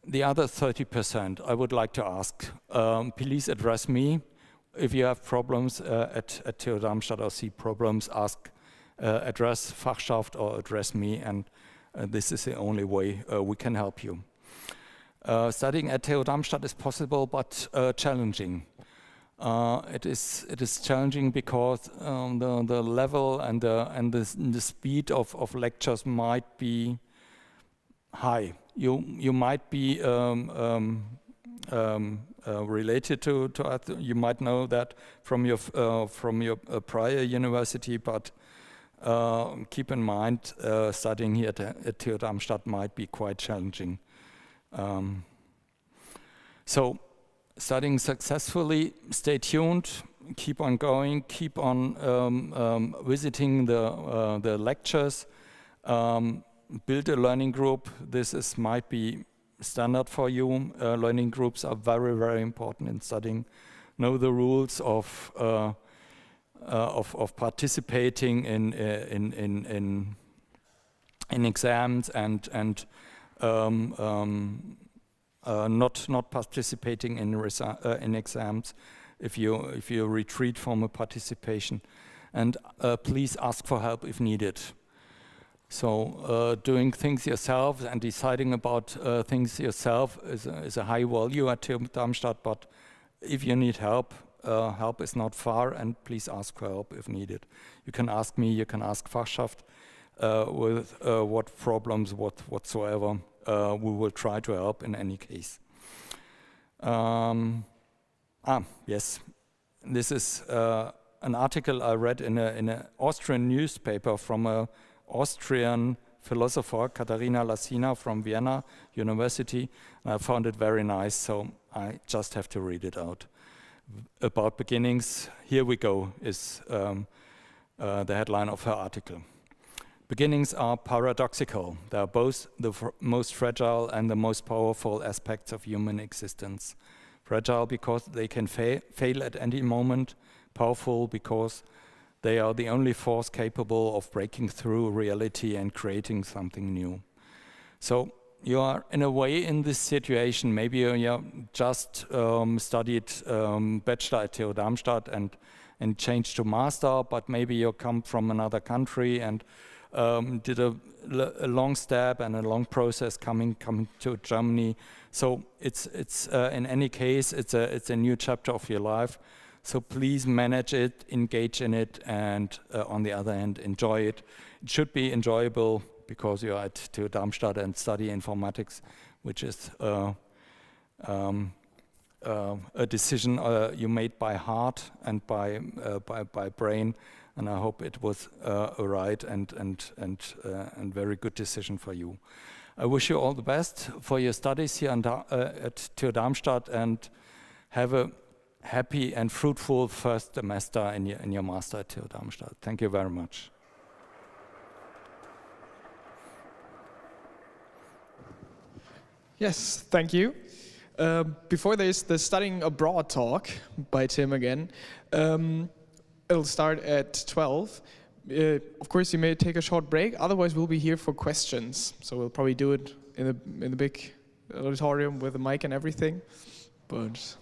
The other 30%, I would like to ask, please address me. If you have problems at TU Darmstadt or see problems, address Fachschaft or address me, and this is the only way we can help you. Studying at TU Darmstadt is possible, but challenging. It is challenging because the level and the speed of lectures might be high. You might be related to you might know that from your prior university, but keep in mind studying here at TU Darmstadt might be quite challenging. So studying successfully, stay tuned, keep on going, keep on visiting the lectures, build a learning group. This might be standard for you. Learning groups are very, very important in studying. Know the rules of participating in exams and not participating in exams if you retreat from a participation, and please ask for help if needed. So doing things yourself and deciding about things yourself is a high value at TU Darmstadt, but if you need help, help is not far, and please ask for help if needed. You can ask me, you can ask Fachschaft with what problems, whatsoever. We will try to help in any case. Yes, this is an article I read in an Austrian newspaper from an Austrian philosopher, Katharina Lassina from Vienna University. And I found it very nice, so I just have to read it out. About beginnings, here we go, is the headline of her article. Beginnings are paradoxical. They are both the most fragile and the most powerful aspects of human existence. Fragile because they can fail at any moment, powerful because they are the only force capable of breaking through reality and creating something new. So you are in a way in this situation. Maybe you just studied bachelor at TU Darmstadt and changed to master, but maybe you come from another country and did a long step and a long process coming to Germany. So it's in any case it's a new chapter of your life. So please manage it, engage in it, and on the other hand, enjoy it. It should be enjoyable because you are at TU Darmstadt and study informatics, which is a decision you made by heart and by brain. And I hope it was a right and very good decision for you. I wish you all the best for your studies here at TU Darmstadt, and have a happy and fruitful first semester in your master at TU Darmstadt. Thank you very much. Yes, thank you. Before there's the studying abroad talk by Tim again. It'll start at 12. Of course, you may take a short break. Otherwise, we'll be here for questions. So we'll probably do it in the big auditorium with a mic and everything. But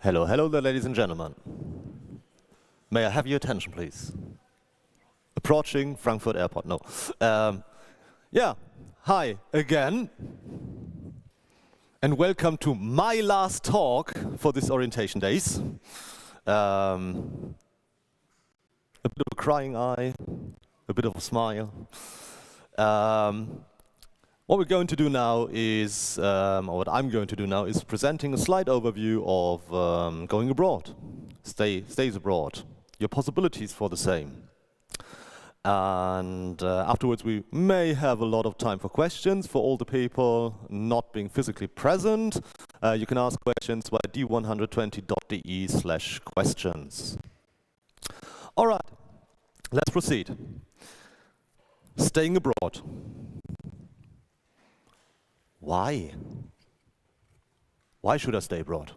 Hello, hello there, ladies and gentlemen. May I have your attention, please? Approaching Frankfurt Airport, no. Yeah, hi again. And welcome to my last talk for this orientation days. A bit of a crying eye, a bit of a smile. What we're going to do now is, or what I'm going to do now is presenting a slight overview of going abroad, stays abroad, your possibilities for the same. And afterwards we may have a lot of time for questions for all the people not being physically present. You can ask questions via d120.de/questions. All right, let's proceed. Staying abroad. Why? Why should I stay abroad?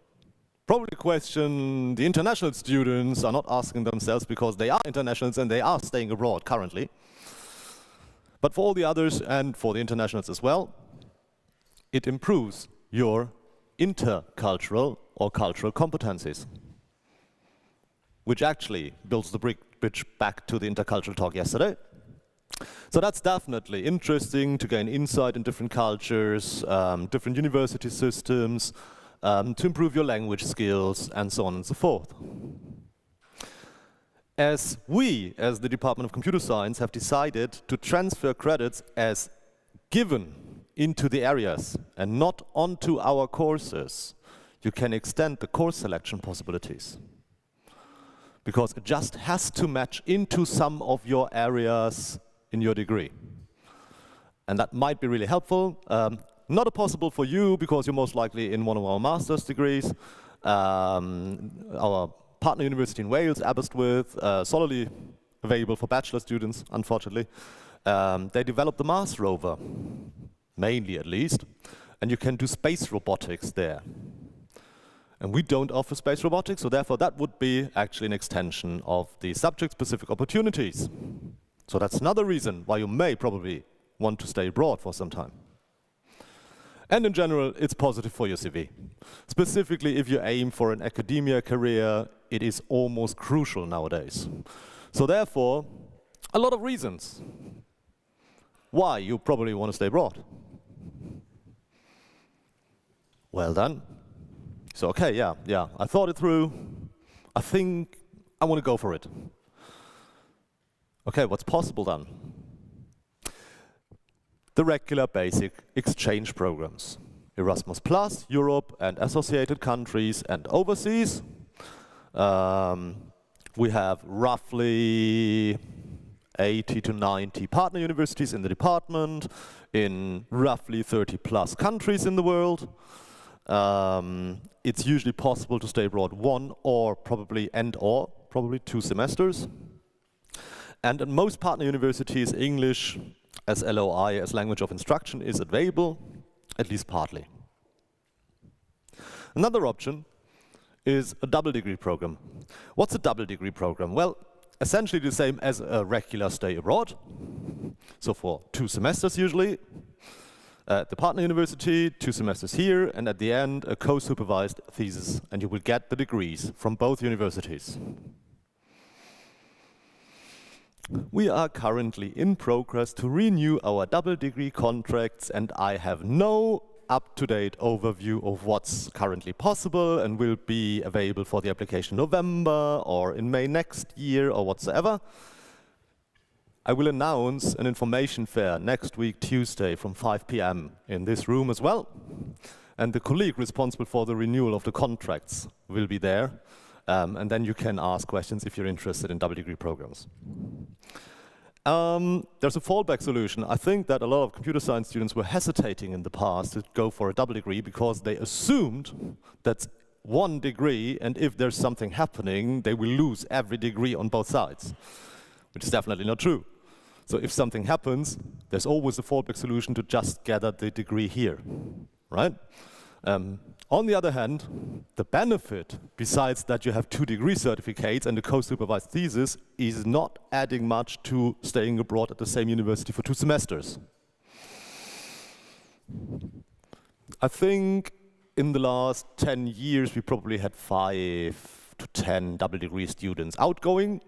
Probably a question the international students are not asking themselves because they are internationals and they are staying abroad currently. But for all the others and for the internationals as well, it improves your intercultural or cultural competencies, which actually builds the bridge back to the intercultural talk yesterday. So that's definitely interesting to gain insight in different cultures, different university systems, to improve your language skills, and so on and so forth. As we, as the Department of Computer Science, have decided to transfer credits as given into the areas and not onto our courses, you can extend the course selection possibilities. Because it just has to match into some of your areas in your degree. And that might be really helpful. Not possible for you because you're most likely in one of our master's degrees. Our partner university in Wales, Aberystwyth, solely available for bachelor students, unfortunately. They developed the Mars rover, mainly at least, and you can do space robotics there. And we don't offer space robotics, so therefore that would be actually an extension of the subject-specific opportunities. So that's another reason why you may probably want to stay abroad for some time. And in general, it's positive for your CV. Specifically, if you aim for an academia career, it is almost crucial nowadays. So therefore, a lot of reasons why you probably want to stay abroad. Well done. So okay, yeah, I thought it through. I think I want to go for it. Okay, what's possible then? The regular basic exchange programs. Erasmus+, Europe and associated countries and overseas. We have roughly 80 to 90 partner universities in the department, in roughly 30+ countries in the world. It's usually possible to stay abroad 1 or probably 2 semesters. And at most partner universities, English as LOI, as language of instruction, is available, at least partly. Another option is a double degree program. What's a double degree program? Well, essentially the same as a regular stay abroad. So for 2 semesters usually, at the partner university, 2 semesters here, and at the end a co-supervised thesis, and you will get the degrees from both universities. We are currently in progress to renew our double degree contracts, and I have no up-to-date overview of what's currently possible and will be available for the application in November or in May next year or whatsoever. I will announce an information fair next week, Tuesday, from 5 p.m. in this room as well. And the colleague responsible for the renewal of the contracts will be there. And then you can ask questions if you're interested in double degree programs. There's a fallback solution. I think that a lot of computer science students were hesitating in the past to go for a double degree because they assumed that's 1 degree, and if there's something happening, they will lose every degree on both sides, which is definitely not true. So if something happens, there's always a fallback solution to just gather the degree here, right? On the other hand, the benefit, besides that you have 2 degree certificates and a co-supervised thesis, is not adding much to staying abroad at the same university for 2 semesters. I think in the last 10 years, we probably had 5 to 10 double degree students outgoing,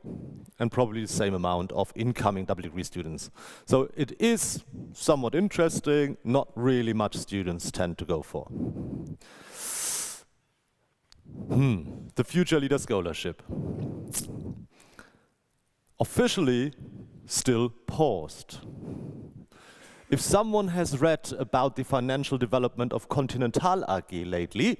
and probably the same amount of incoming double degree students. So it is somewhat interesting, not really much students tend to go for. The Future Leader Scholarship. Officially still paused. If someone has read about the financial development of Continental AG lately,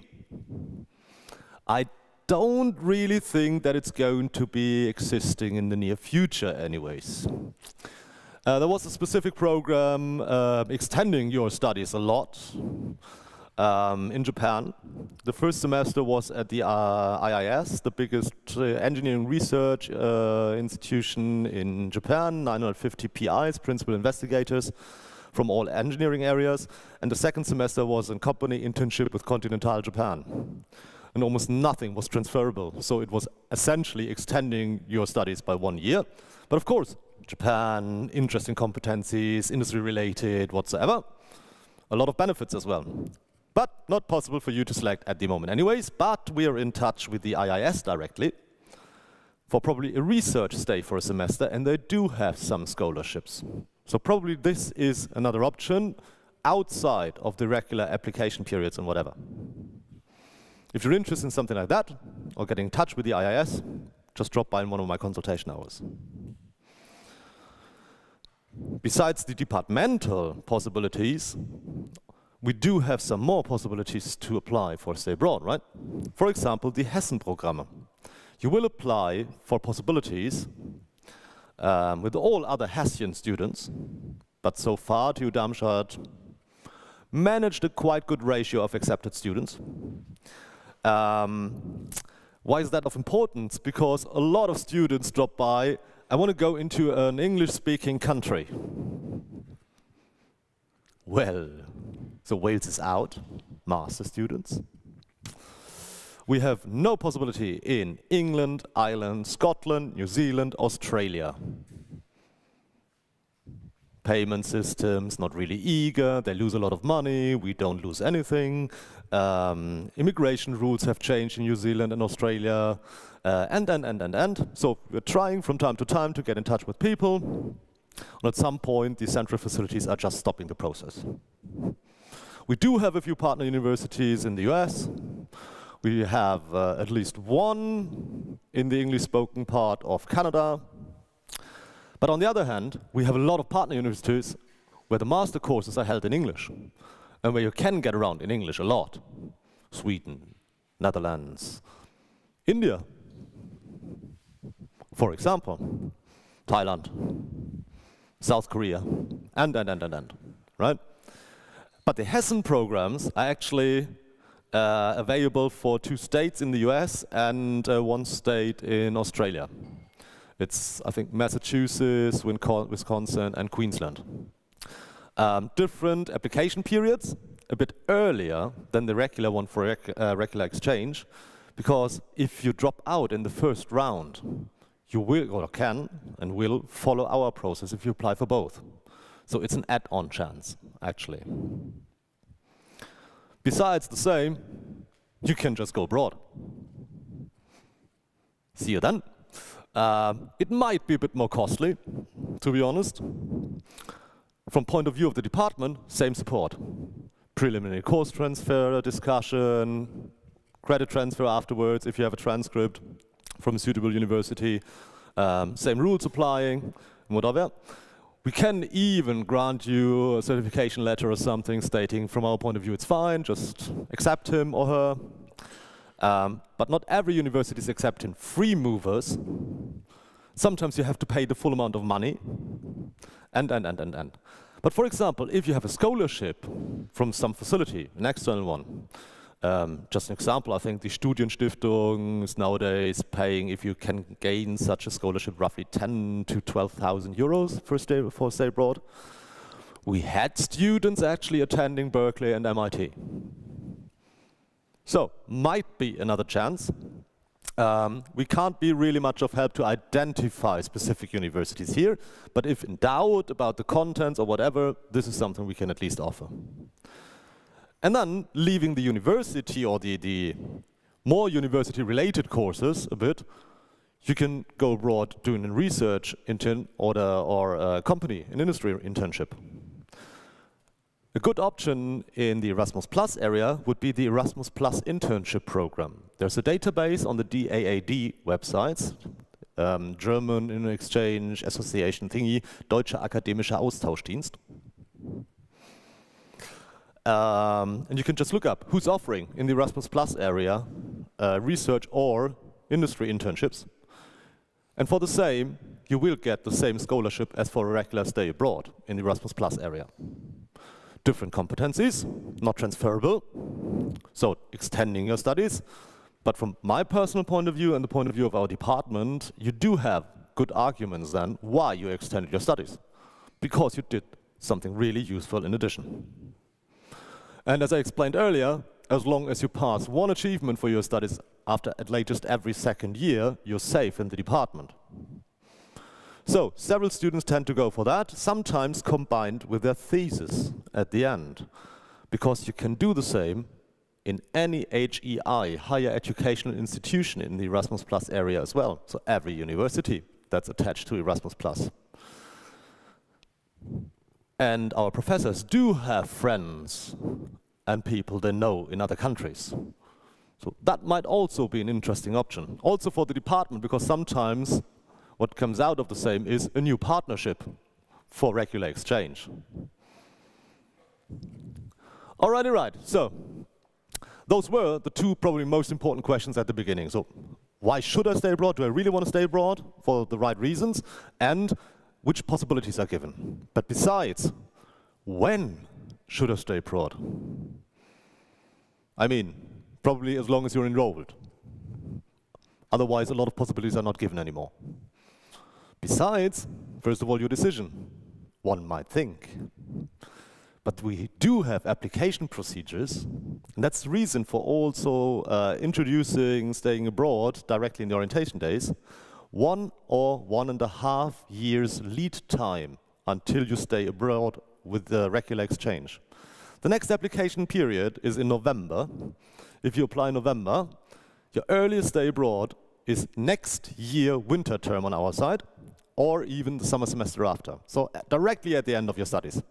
I don't really think that it's going to be existing in the near future anyways. There was a specific program extending your studies a lot in Japan. The first semester was at the IIS, the biggest engineering research institution in Japan, 950 PIs, principal investigators from all engineering areas. And the second semester was a company internship with Continental Japan. And almost nothing was transferable. So it was essentially extending your studies by 1 year. But of course, Japan, interesting competencies, industry related, whatsoever. A lot of benefits as well. But not possible for you to select at the moment anyways, but we are in touch with the IIS directly for probably a research stay for a semester, and they do have some scholarships. So probably this is another option outside of the regular application periods and whatever. If you're interested in something like that, or getting in touch with the IIS, just drop by in one of my consultation hours. Besides the departmental possibilities, we do have some more possibilities to apply for stay abroad, right? For example, the Hessen-Programme. You will apply for possibilities with all other Hessian students, but so far TU Darmstadt managed a quite good ratio of accepted students. Why is that of importance? Because a lot of students drop by, I want to go into an English-speaking country. Well, so Wales is out, master students. We have no possibility in England, Ireland, Scotland, New Zealand, Australia. Payment systems not really eager, they lose a lot of money, we don't lose anything. Immigration rules have changed in New Zealand and Australia, and. So we're trying from time to time to get in touch with people. And at some point, the central facilities are just stopping the process. We do have a few partner universities in the US. We have at least one in the English-spoken part of Canada. But on the other hand, we have a lot of partner universities where the master courses are held in English and where you can get around in English a lot. Sweden, Netherlands, India, for example, Thailand, South Korea, and, right? But the Hessen programs are actually available for 2 states in the US and 1 state in Australia. It's, I think, Massachusetts, Wisconsin, and Queensland. Different application periods, a bit earlier than the regular one for regular exchange, because if you drop out in the first round, you will, or can, and will follow our process if you apply for both. So it's an add-on chance, actually. Besides the same, you can just go abroad. See you then. It might be a bit more costly, to be honest. From point of view of the department, same support. Preliminary course transfer, discussion, credit transfer afterwards if you have a transcript from a suitable university, same rules applying, whatever. We can even grant you a certification letter or something stating from our point of view it's fine, just accept him or her. But not every university is accepting free movers. Sometimes you have to pay the full amount of money, and. But for example, if you have a scholarship from some facility, an external one, just an example, I think the Studienstiftung is nowadays paying, if you can gain such a scholarship, roughly 10 to 12,000 euros for stay abroad. We had students actually attending Berkeley and MIT. So, might be another chance. We can't be really much of help to identify specific universities here, but if in doubt about the contents or whatever, this is something we can at least offer. And then leaving the university or the more university-related courses a bit, you can go abroad doing a research intern or a company, an industry internship. A good option in the Erasmus Plus area would be the Erasmus Plus internship program. There's a database on the DAAD websites, German Inner Exchange Association thingy, Deutscher Akademischer Austauschdienst. And you can just look up who's offering in the Erasmus Plus area research or industry internships. And for the same, you will get the same scholarship as for a regular stay abroad in the Erasmus Plus area. Different competencies, not transferable, so extending your studies. But from my personal point of view and the point of view of our department, you do have good arguments then why you extended your studies. Because you did something really useful in addition. And as I explained earlier, as long as you pass one achievement for your studies after at latest every second year, you're safe in the department. So, several students tend to go for that, sometimes combined with their thesis at the end. Because you can do the same in any HEI, higher educational institution in the Erasmus Plus area as well. So every university that's attached to Erasmus Plus. And our professors do have friends and people they know in other countries. So that might also be an interesting option. Also for the department, because sometimes what comes out of the same is a new partnership for regular exchange. Alrighty, right. So those were the two probably most important questions at the beginning. So why should I stay abroad? Do I really want to stay abroad for the right reasons? And which possibilities are given? But besides, when should I stay abroad? I mean, probably as long as you're enrolled. Otherwise, a lot of possibilities are not given anymore. Besides, first of all, your decision, one might think. But we do have application procedures, and that's the reason for also introducing staying abroad directly in the orientation days, 1 or 1.5 years lead time until you stay abroad with the regular exchange. The next application period is in November. If you apply in November, your earliest stay abroad is next year winter term on our side, or even the summer semester after. So directly at the end of your studies,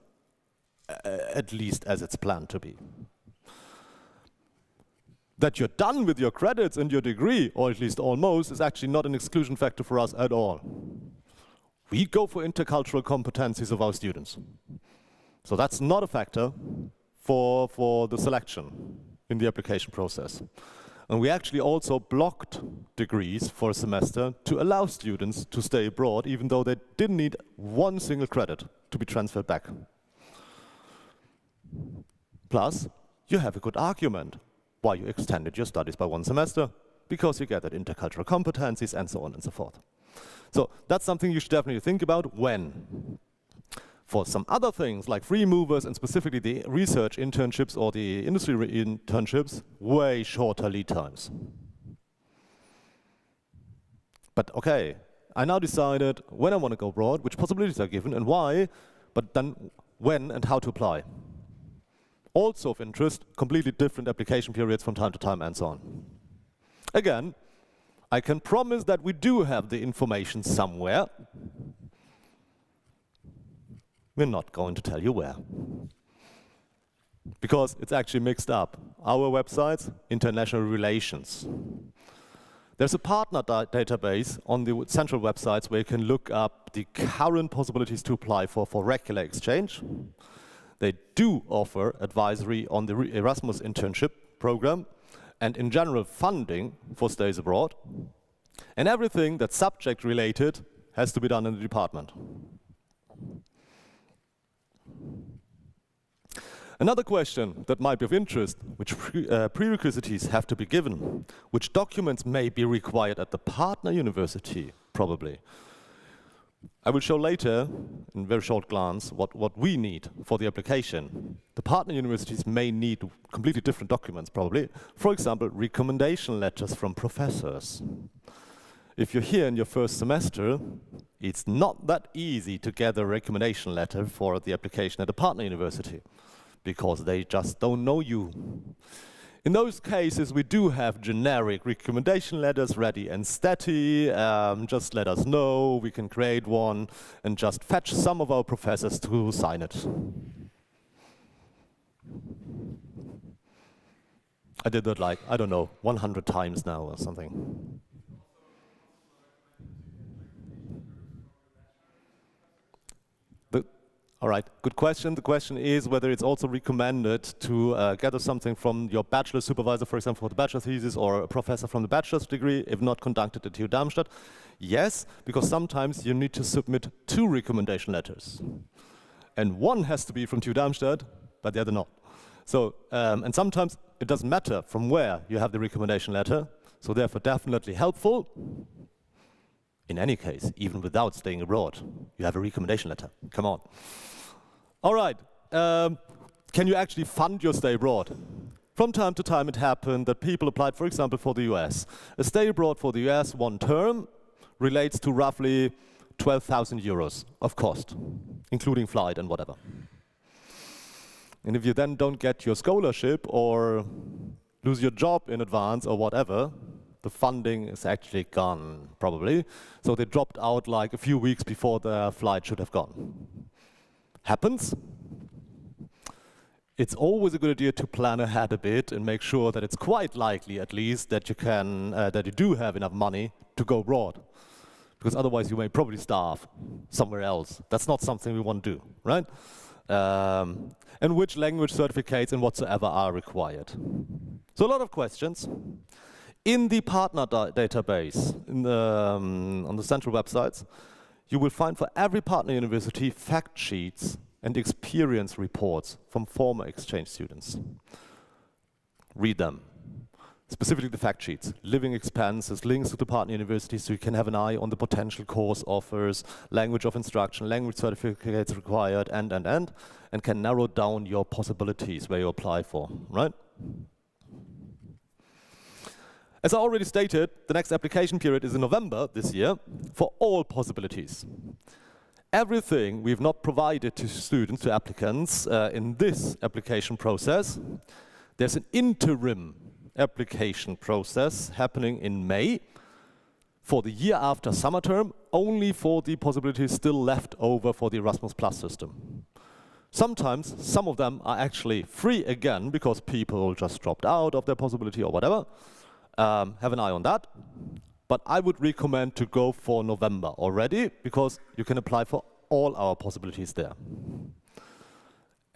at least as it's planned to be. That you're done with your credits and your degree, or at least almost, is actually not an exclusion factor for us at all. We go for intercultural competencies of our students. So that's not a factor for the selection in the application process. And we actually also blocked degrees for a semester to allow students to stay abroad, even though they didn't need one single credit to be transferred back. Plus, you have a good argument why you extended your studies by 1 semester, because you gathered intercultural competencies and so on and so forth. So that's something you should definitely think about when. For some other things, like free movers and specifically the research internships or the industry internships, way shorter lead times. But okay, I now decided when I want to go abroad, which possibilities are given and why, but then when and how to apply. Also of interest, completely different application periods from time to time and so on. Again, I can promise that we do have the information somewhere. We're not going to tell you where. Because it's actually mixed up. Our website's international relations. There's a partner database on the central websites where you can look up the current possibilities to apply for regular exchange. They do offer advisory on the Erasmus internship program and in general funding for stays abroad. And everything that's subject related has to be done in the department. Another question that might be of interest, which prerequisites have to be given, which documents may be required at the partner university, probably. I will show later, in a very short glance, what we need for the application. The partner universities may need completely different documents, probably. For example, recommendation letters from professors. If you're here in your first semester, it's not that easy to get a recommendation letter for the application at a partner university. because they just don't know you. In those cases, we do have generic recommendation letters ready and steady. Just let us know, we can create one, and just fetch some of our professors to sign it. I did that like, I don't know, 100 times now or something. All right, good question. The question is whether it's also recommended to gather something from your bachelor supervisor, for example, for the bachelor thesis, or a professor from the bachelor's degree, if not conducted at TU Darmstadt. Yes, because sometimes you need to submit 2 recommendation letters. And one has to be from TU Darmstadt, but the other not. So, and sometimes it doesn't matter from where you have the recommendation letter, so therefore definitely helpful. In any case, even without staying abroad, you have a recommendation letter. Come on. All right. Can you actually fund your stay abroad? From time to time it happened that people applied, for example, for the US. A stay abroad for the US 1 term relates to roughly 12,000 euros of cost, including flight and whatever. And if you then don't get your scholarship or lose your job in advance or whatever, the funding is actually gone, probably. So they dropped out like a few weeks before their flight should have gone. Happens. It's always a good idea to plan ahead a bit and make sure that it's quite likely, at least, that you can, that you do have enough money to go abroad. Because otherwise you may probably starve somewhere else. That's not something we want to do, right? And which language certificates and whatsoever are required. So a lot of questions. In the partner database, on the central websites, you will find for every partner university fact sheets and experience reports from former exchange students. Read them. Specifically the fact sheets, living expenses, links to the partner university, so you can have an eye on the potential course offers, language of instruction, language certificates required, and can narrow down your possibilities where you apply for, right? As I already stated, the next application period is in November this year for all possibilities. Everything we've not provided to students, to applicants, in this application process, there's an interim application process happening in May for the year after summer term, only for the possibilities still left over for the Erasmus Plus system. Sometimes some of them are actually free again because people just dropped out of their possibility or whatever. Have an eye on that. But I would recommend to go for November already because you can apply for all our possibilities there.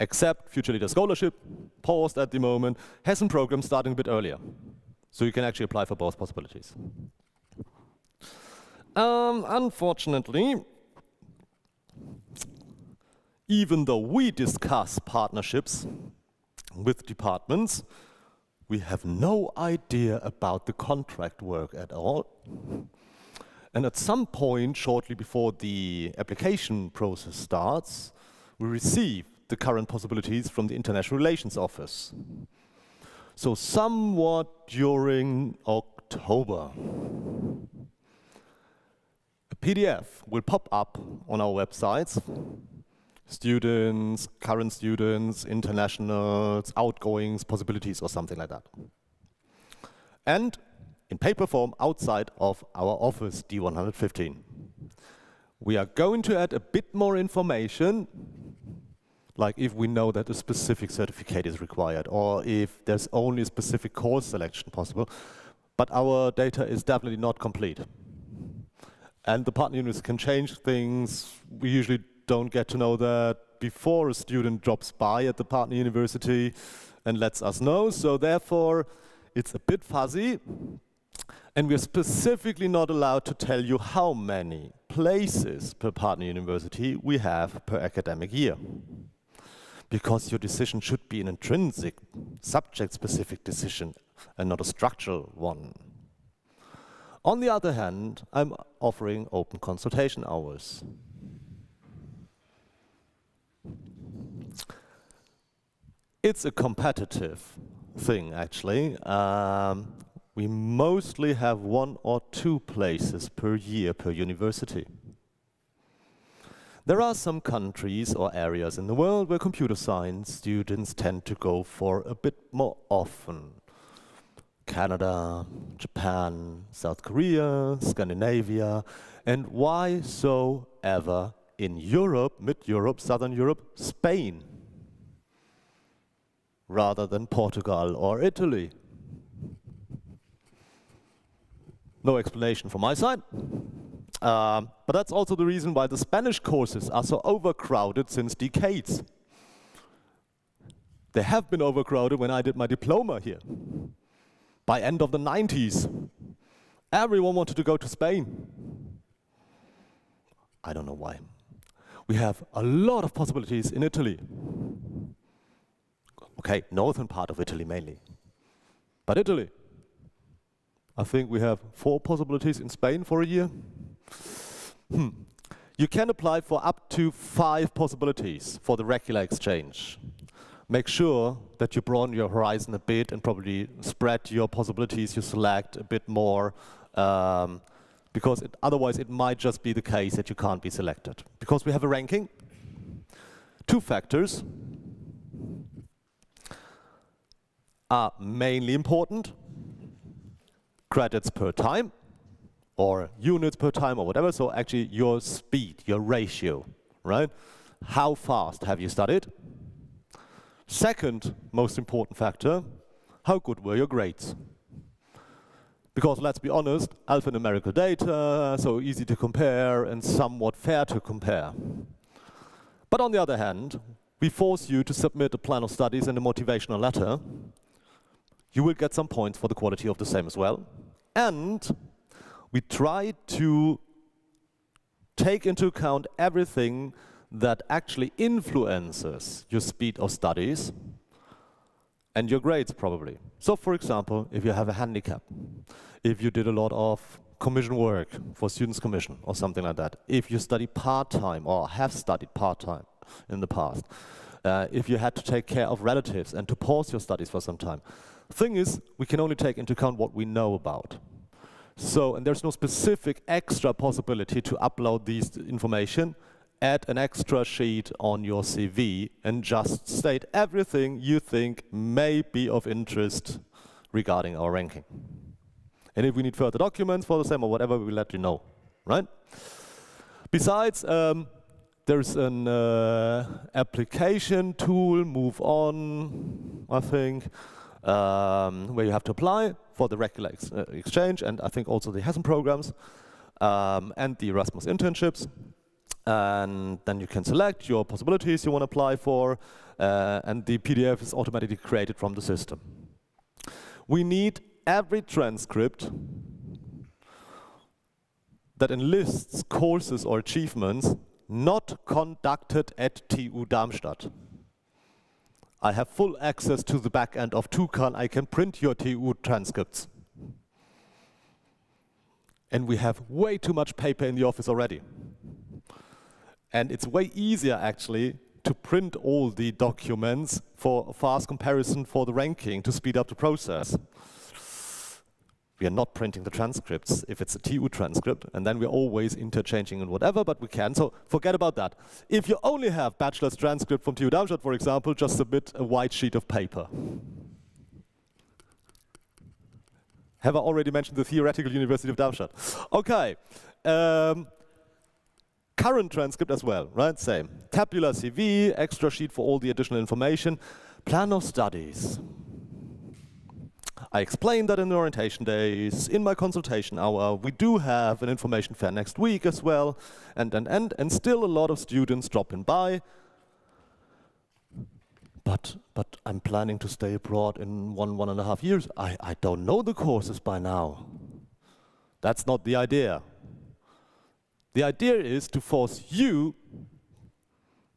Except Future Leader Scholarship, paused at the moment, has some programs starting a bit earlier. So you can actually apply for both possibilities. Unfortunately, even though we discuss partnerships with departments, we have no idea about the contract work at all. And at some point, shortly before the application process starts, we receive the current possibilities from the International Relations Office. So somewhat during October, a PDF will pop up on our websites. Students, current students, internationals, outgoings, possibilities, or something like that. And in paper form outside of our office, D115. We are going to add a bit more information, like if we know that a specific certificate is required, or if there's only a specific course selection possible, but our data is definitely not complete. And the partner units can change things. We usually don't get to know that before a student drops by at the partner university and lets us know. So therefore, it's a bit fuzzy. And we're specifically not allowed to tell you how many places per partner university we have per academic year. Because your decision should be an intrinsic, subject-specific decision and not a structural one. On the other hand, I'm offering open consultation hours. It's a competitive thing, actually. We mostly have 1 or 2 places per year per university. There are some countries or areas in the world where computer science students tend to go for a bit more often. Canada, Japan, South Korea, Scandinavia, and why so ever in Europe, mid-Europe, Southern Europe, Spain, rather than Portugal or Italy? No explanation from my side. But that's also the reason why the Spanish courses are so overcrowded since decades. They have been overcrowded when I did my diploma here. By end of the 90s, everyone wanted to go to Spain. I don't know why. We have a lot of possibilities in Italy. Okay, northern part of Italy mainly. But Italy, I think we have 4 possibilities in Spain for a year. You can apply for up to 5 possibilities for the regular exchange. Make sure that you broaden your horizon a bit and probably spread your possibilities you select a bit more, because otherwise it might just be the case that you can't be selected. Because we have a ranking, 2 factors are mainly important: credits per time, or units per time, or whatever. So actually your speed, your ratio, right? How fast have you studied? Second most important factor, how good were your grades? Because let's be honest, alphanumerical data, so easy to compare and somewhat fair to compare. But on the other hand, we force you to submit a plan of studies and a motivational letter. You will get some points for the quality of the same as well. And we try to take into account everything that actually influences your speed of studies and your grades probably. So for example, if you have a handicap, if you did a lot of commission work for Students' Commission or something like that, if you study part-time or have studied part-time in the past, if you had to take care of relatives and to pause your studies for some time. The thing is, we can only take into account what we know about. So, and there's no specific extra possibility to upload these information, add an extra sheet on your CV and just state everything you think may be of interest regarding our ranking. And if we need further documents for the same or whatever, we'll let you know, right? Besides, there's an application tool, Move On, I think, where you have to apply for the regular exchange, and I think also the Hessen programs, and the Erasmus internships. And then you can select your possibilities you want to apply for, and the PDF is automatically created from the system. We need every transcript that enlists courses or achievements not conducted at TU Darmstadt. I have full access to the back end of TUCAN. I can print your TU transcripts. And we have way too much paper in the office already. And it's way easier actually to print all the documents for a fast comparison for the ranking to speed up the process. We are not printing the transcripts if it's a TU transcript, and then we're always interchanging and whatever, but we can, so forget about that. If you only have bachelor's transcript from TU Darmstadt, for example, just submit a white sheet of paper. Have I already mentioned the Theoretical University of Darmstadt? Okay. Current transcript as well, right? Same. Tabular CV, extra sheet for all the additional information. Plan of studies. I explained that in the orientation days, in my consultation hour. We do have an information fair next week as well, and still a lot of students dropping by. But I'm planning to stay abroad in 1.5 years. I don't know the courses by now. That's not the idea. The idea is to force you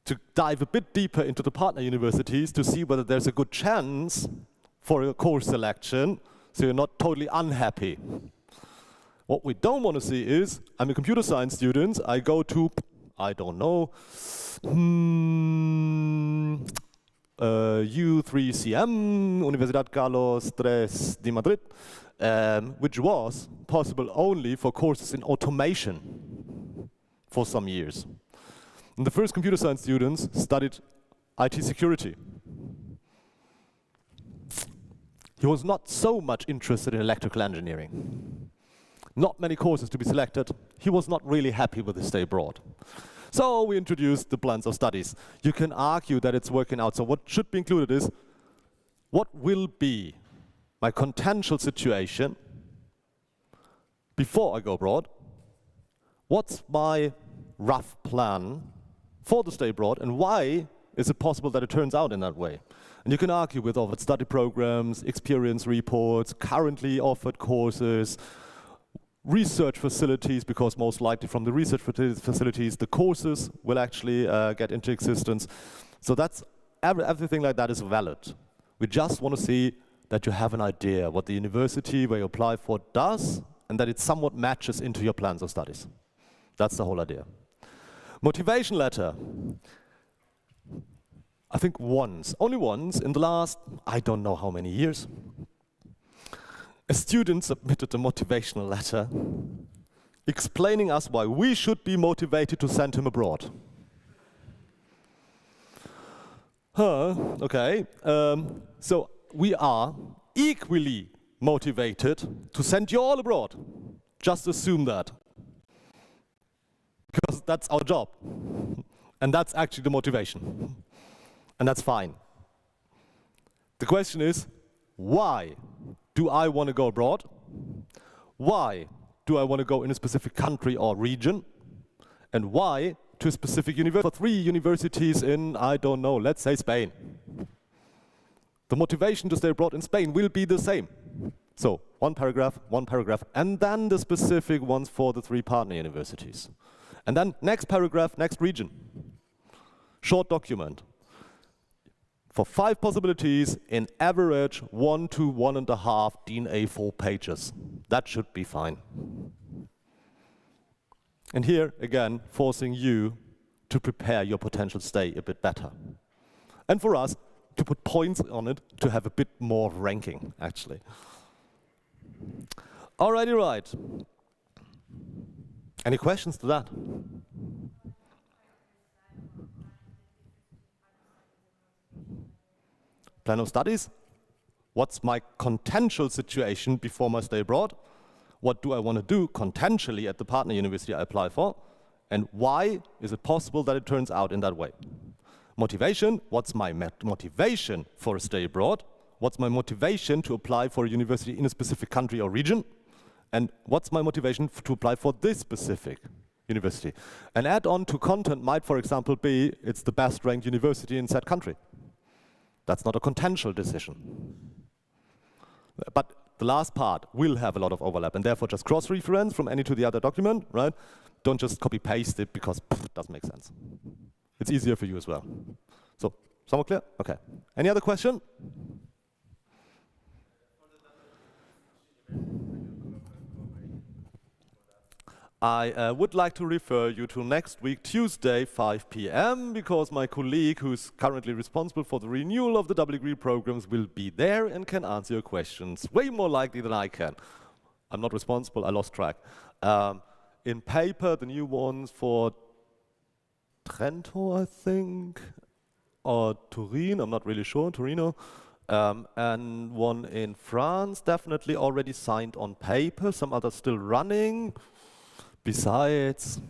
to dive a bit deeper into the partner universities to see whether there's a good chance for a course selection, so you're not totally unhappy. What we don't want to see is, I'm a computer science student, I go to, I don't know, U3CM, Universidad Carlos III de Madrid, which was possible only for courses in automation for some years. And the first computer science students studied IT security. He was not so much interested in electrical engineering. Not many courses to be selected. He was not really happy with his stay abroad. So we introduced the plans of studies. You can argue that it's working out. So what should be included is, what will be my contentious situation before I go abroad? What's my rough plan for the stay abroad, and why is it possible that it turns out in that way? And you can argue with offered study programs, experience reports, currently offered courses, research facilities, because most likely from the research facilities the courses will actually get into existence. So that's everything like that is valid. We just want to see that you have an idea what the university where you apply for does, and that it somewhat matches into your plans of studies. That's the whole idea. Motivation letter. I think only once in the last, I don't know how many years, a student submitted a motivational letter explaining us why we should be motivated to send him abroad. Okay. So we are equally motivated to send you all abroad. Just assume that. Because that's our job. And that's actually the motivation. And that's fine. The question is, why do I want to go abroad? Why do I want to go in a specific country or region? And why to a specific university? For 3 universities in, I don't know, let's say Spain. The motivation to stay abroad in Spain will be the same. So, one paragraph, and then the specific ones for the 3 partner universities. And then next paragraph, next region. Short document. For 5 possibilities, in average 1 to 1.5 DIN A4 pages. That should be fine. And here, again, forcing you to prepare your potential stay a bit better. And for us, to put points on it, to have a bit more ranking, actually. Alrighty, right. Any questions to that? Plan of studies? What's my contentious situation before my stay abroad? What do I want to do contentially at the partner university I apply for? And why is it possible that it turns out in that way? Motivation, what's my motivation for a stay abroad? What's my motivation to apply for a university in a specific country or region? And what's my motivation to apply for this specific university? An add-on to content might, for example, be it's the best ranked university in said country. That's not a contentious decision. But the last part will have a lot of overlap, and therefore just cross-reference from any to the other document, right? Don't just copy-paste it because it doesn't make sense. It's easier for you as well. So, somewhat clear? Okay. Any other question? I would like to refer you to next week, Tuesday, 5 p.m., because my colleague, who's currently responsible for the renewal of the double degree programs, will be there and can answer your questions way more likely than I can. I'm not responsible, I lost track. In paper, the new ones for Trento, I think, or Turin, I'm not really sure, Torino, and one in France, definitely already signed on paper, some others still running. Besides,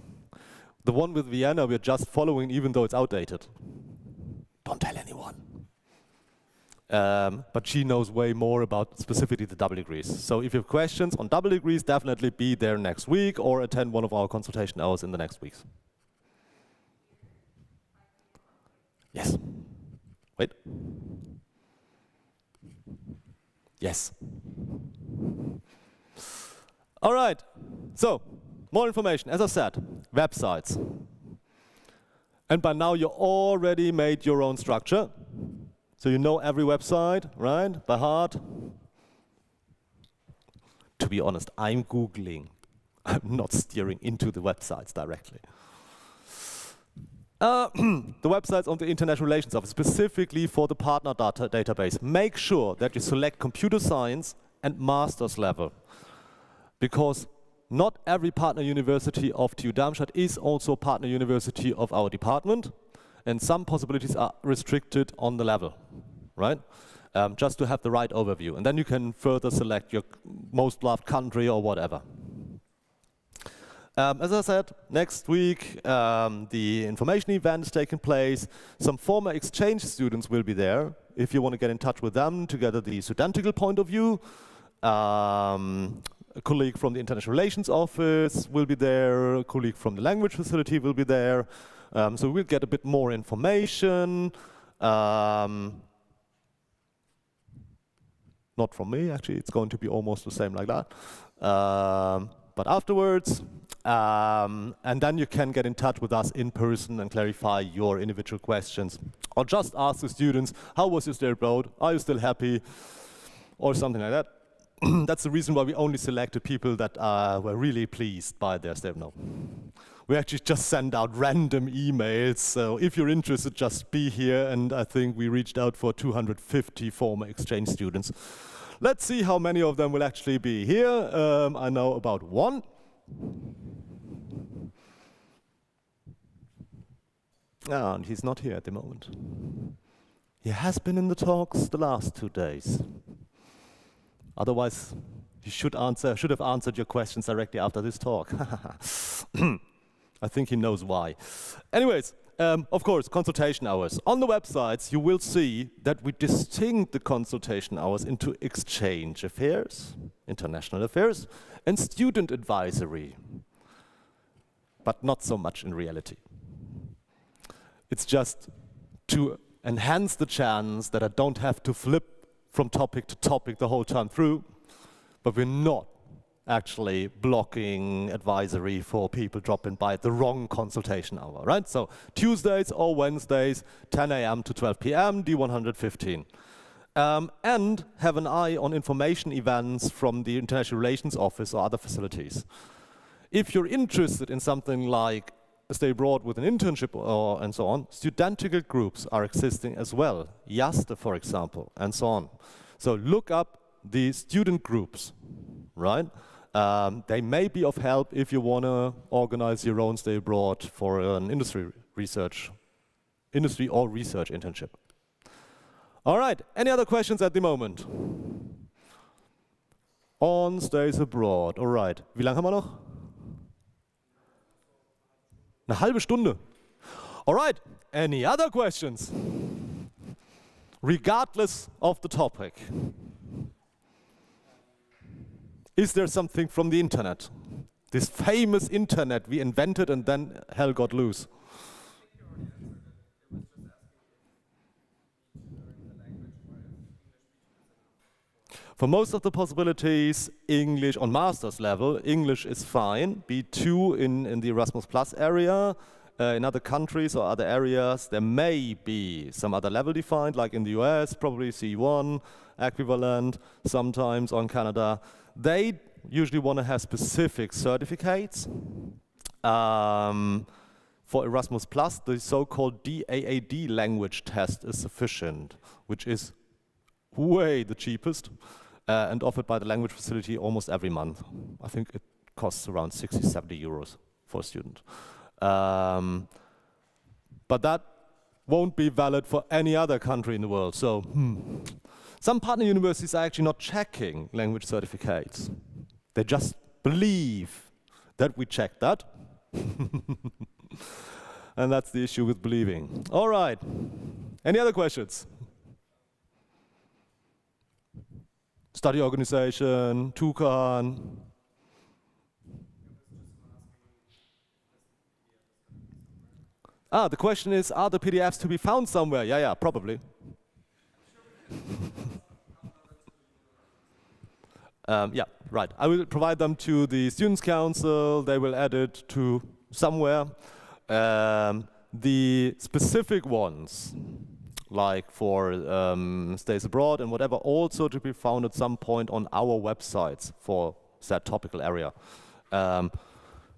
the one with Vienna we're just following even though it's outdated. Don't tell anyone. But she knows way more about specifically the double degrees. So if you have questions on double degrees, definitely be there next week or attend one of our consultation hours in the next weeks. Yes. Wait. Yes. All right. So, more information, as I said, websites. And by now you already made your own structure. So you know every website, right, by heart. To be honest, I'm Googling. I'm not steering into the websites directly. The websites on the International Relations Office, specifically for the partner database. Make sure that you select computer science and master's level. Because not every partner university of TU Darmstadt is also partner university of our department, and some possibilities are restricted on the level, right? Just to have the right overview, and then you can further select your most loved country or whatever. As I said, next week the information event is taking place. Some former exchange students will be there. If you want to get in touch with them to gather the studentical point of view, a colleague from the International Relations Office will be there, a colleague from the language facility will be there. So we'll get a bit more information. Not from me, actually, it's going to be almost the same like that. But afterwards, and then you can get in touch with us in person and clarify your individual questions. Or just ask the students, how was your stay abroad? Are you still happy? Or something like that. That's the reason why we only selected people that were really pleased by their stay abroad. We actually just send out random emails, so if you're interested, just be here, and I think we reached out for 250 former exchange students. Let's see how many of them will actually be here. I know about one. And he's not here at the moment. He has been in the talks the last 2 days. Otherwise, he should have answered your questions directly after this talk. I think he knows why. Anyways, of course, consultation hours. On the websites, you will see that we distinct the consultation hours into exchange affairs, international affairs, and student advisory. But not so much in reality. It's just to enhance the chance that I don't have to flip from topic to topic the whole time through, but we're not actually blocking advisory for people dropping by at the wrong consultation hour, right? So Tuesdays or Wednesdays, 10 a.m. to 12 p.m., D115. And have an eye on information events from the International Relations Office or other facilities. If you're interested in something like a stay abroad with an internship and so on, studentical groups are existing as well. AStA, for example, and so on. So look up the student groups, right? They may be of help if you want to organize your own stay abroad for an industry or research internship. All right, any other questions at the moment? On stays abroad, all right. Wie lange haben wir noch? Eine halbe Stunde. All right, any other questions? Regardless of the topic. Is there something from the internet? This famous internet we invented and then hell got loose. For most of the possibilities, English on master's level, English is fine. B2 in the Erasmus Plus area. In other countries or other areas, there may be some other level defined, like in the US, probably C1 equivalent, sometimes on Canada. They usually want to have specific certificates. For Erasmus Plus, the so-called DAAD language test is sufficient, which is way the cheapest and offered by the language facility almost every month. I think it costs around 60, 70 euros for a student. But that won't be valid for any other country in the world. So some partner universities are actually not checking language certificates. They just believe that we check that. And that's the issue with believing. All right. Any other questions? Study organization, TUCAN. The question is, are the PDFs to be found somewhere? Yeah, probably. Yeah, right. I will provide them to the Students' Council. They will add it to somewhere. The specific ones, like for stays abroad and whatever, also to be found at some point on our websites for that topical area.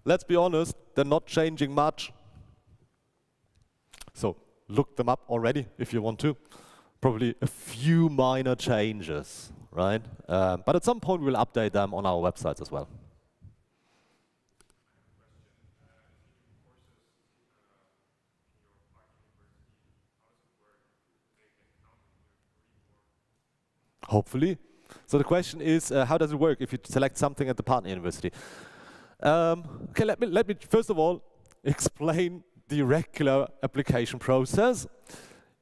Let's be honest, they're not changing much. So look them up already if you want to. Probably a few minor changes, right? But at some point we'll update them on our websites as well. hopefully. So the question is, how does it work if you select something at the partner university? Okay, let me first of all explain the regular application process.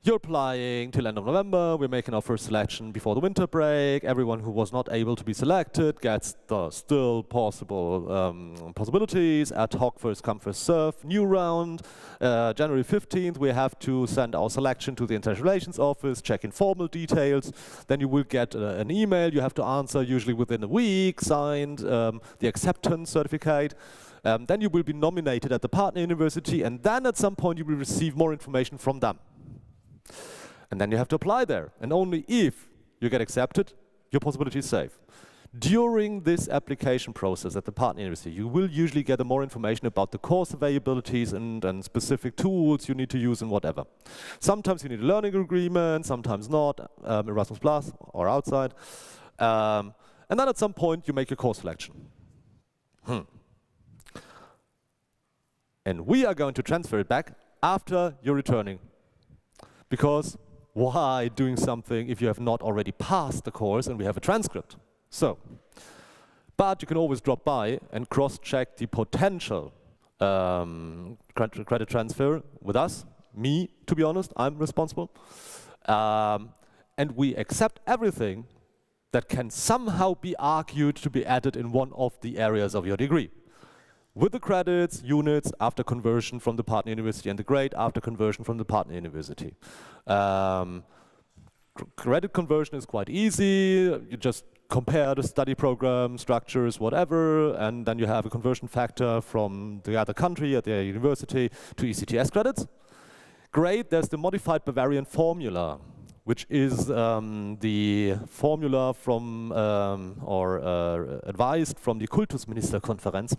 You're applying till end of November, we're making our first selection before the winter break. Everyone who was not able to be selected gets the still possible possibilities. Ad hoc, first come, first serve. New round, January 15th, we have to send our selection to the International Relations Office, check informal details. Then you will get an email you have to answer, usually within a week, signed, the acceptance certificate. Then you will be nominated at the partner university, and then at some point you will receive more information from them. And then you have to apply there. And only if you get accepted, your possibility is safe. During this application process at the partner university, you will usually get more information about the course availabilities and specific tools you need to use and whatever. Sometimes you need a learning agreement, sometimes not, Erasmus Plus or outside. And then at some point you make your course selection. And we are going to transfer it back after you're returning. Because why doing something if you have not already passed the course and we have a transcript? So, but you can always drop by and cross-check the potential credit transfer with us. Me, to be honest, I'm responsible. And we accept everything that can somehow be argued to be added in one of the areas of your degree. With the credits, units after conversion from the partner university, and the grade after conversion from the partner university. Credit conversion is quite easy. You just compare the study program, structures, whatever, and then you have a conversion factor from the other country at the university to ECTS credits. Grade, there's the modified Bavarian formula, which is the formula from, advised from the Kultusministerkonferenz.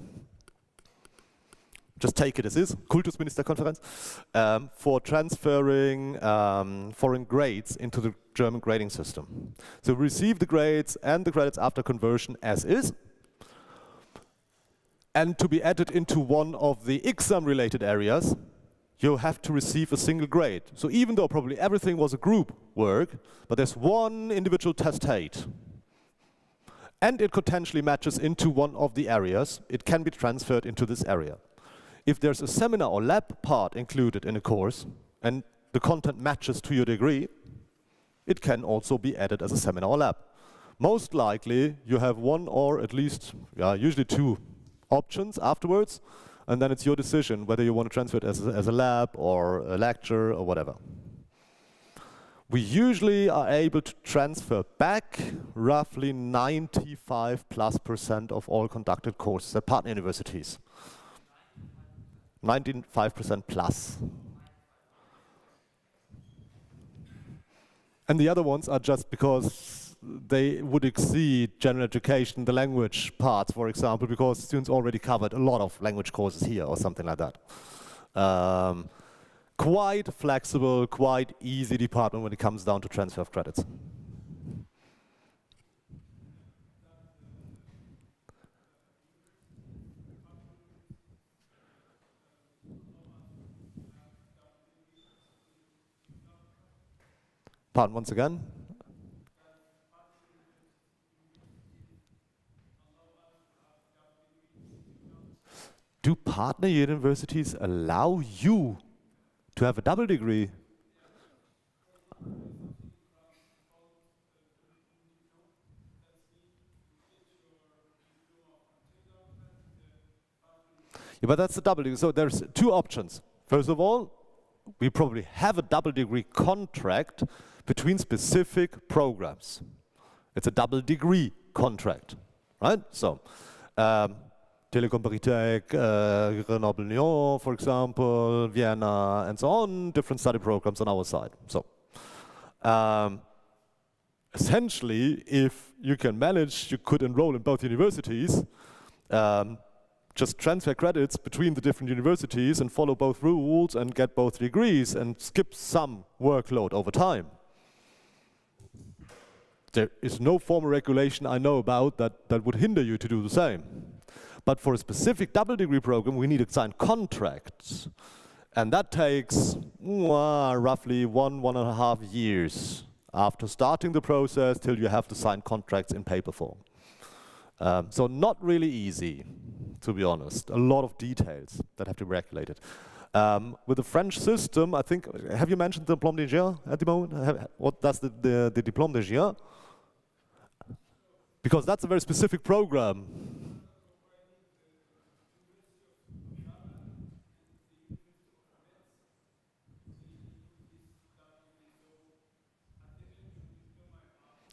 Just take it as is, Kultusministerkonferenz, for transferring foreign grades into the German grading system. So receive the grades and the credits after conversion as is, and to be added into one of the exam-related areas, you have to receive a single grade. So even though probably everything was a group work, but there's one individual testate, and it potentially matches into one of the areas, it can be transferred into this area. If there's a seminar or lab part included in a course and the content matches to your degree, it can also be added as a seminar or lab. Most likely you have one or at least, usually two options afterwards, and then it's your decision whether you want to transfer it as a lab or a lecture or whatever. We usually are able to transfer back roughly 95+% of all conducted courses at partner universities. 95% plus. And the other ones are just because they would exceed general education, the language parts, for example, because students already covered a lot of language courses here or something like that. Quite flexible, quite easy department when it comes down to transfer of credits. Pardon once again. Do partner universities allow you to have a double degree? Yeah, but that's a double degree. So there's two options. First of all, we probably have a double degree contract between specific programs. It's a double degree contract, right? So, Telecom Paritech, Grenoble Lyon, for example, Vienna, and so on, different study programs on our side. So, essentially, if you can manage, you could enroll in both universities, just transfer credits between the different universities and follow both rules and get both degrees and skip some workload over time. There is no formal regulation I know about that would hinder you to do the same. But for a specific double degree program, we need to sign contracts. And that takes roughly 1.5 years after starting the process till you have to sign contracts in paper form. So not really easy, to be honest. A lot of details that have to be regulated. With the French system, I think, have you mentioned the Diplôme d'ingénieur at the moment? What does the Diplôme d'ingénieur? Because that's a very specific program.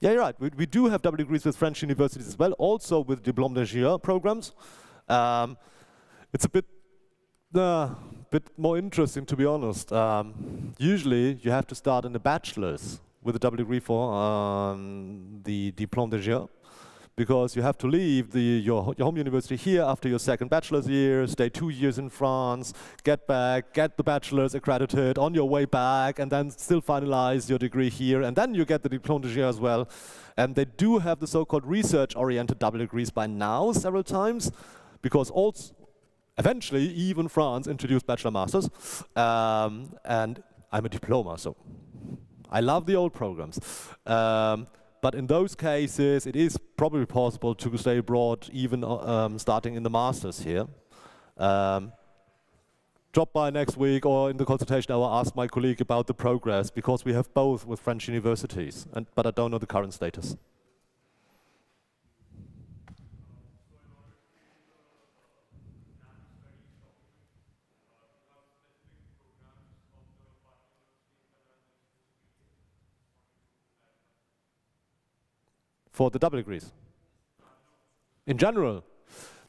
Yeah, you're right. We do have double degrees with French universities as well, also with Diplôme d'ingénieur programs. It's a bit more interesting, to be honest. Usually, you have to start in the bachelor's with a double degree for the Diplôme d'ingénieur, because you have to leave your home university here after your second bachelor's year, stay 2 years in France, get back, get the bachelor's accredited on your way back, and then still finalize your degree here, and then you get the Diplôme d'ingénieur as well. And they do have the so-called research-oriented double degrees by now several times, because also eventually even France introduced bachelor masters, and I'm a diploma, so I love the old programs. But in those cases, it is probably possible to stay abroad, even starting in the masters here. Drop by next week, or in the consultation I will ask my colleague about the progress, because we have both with French universities, but I don't know the current status. For the double degrees? In general,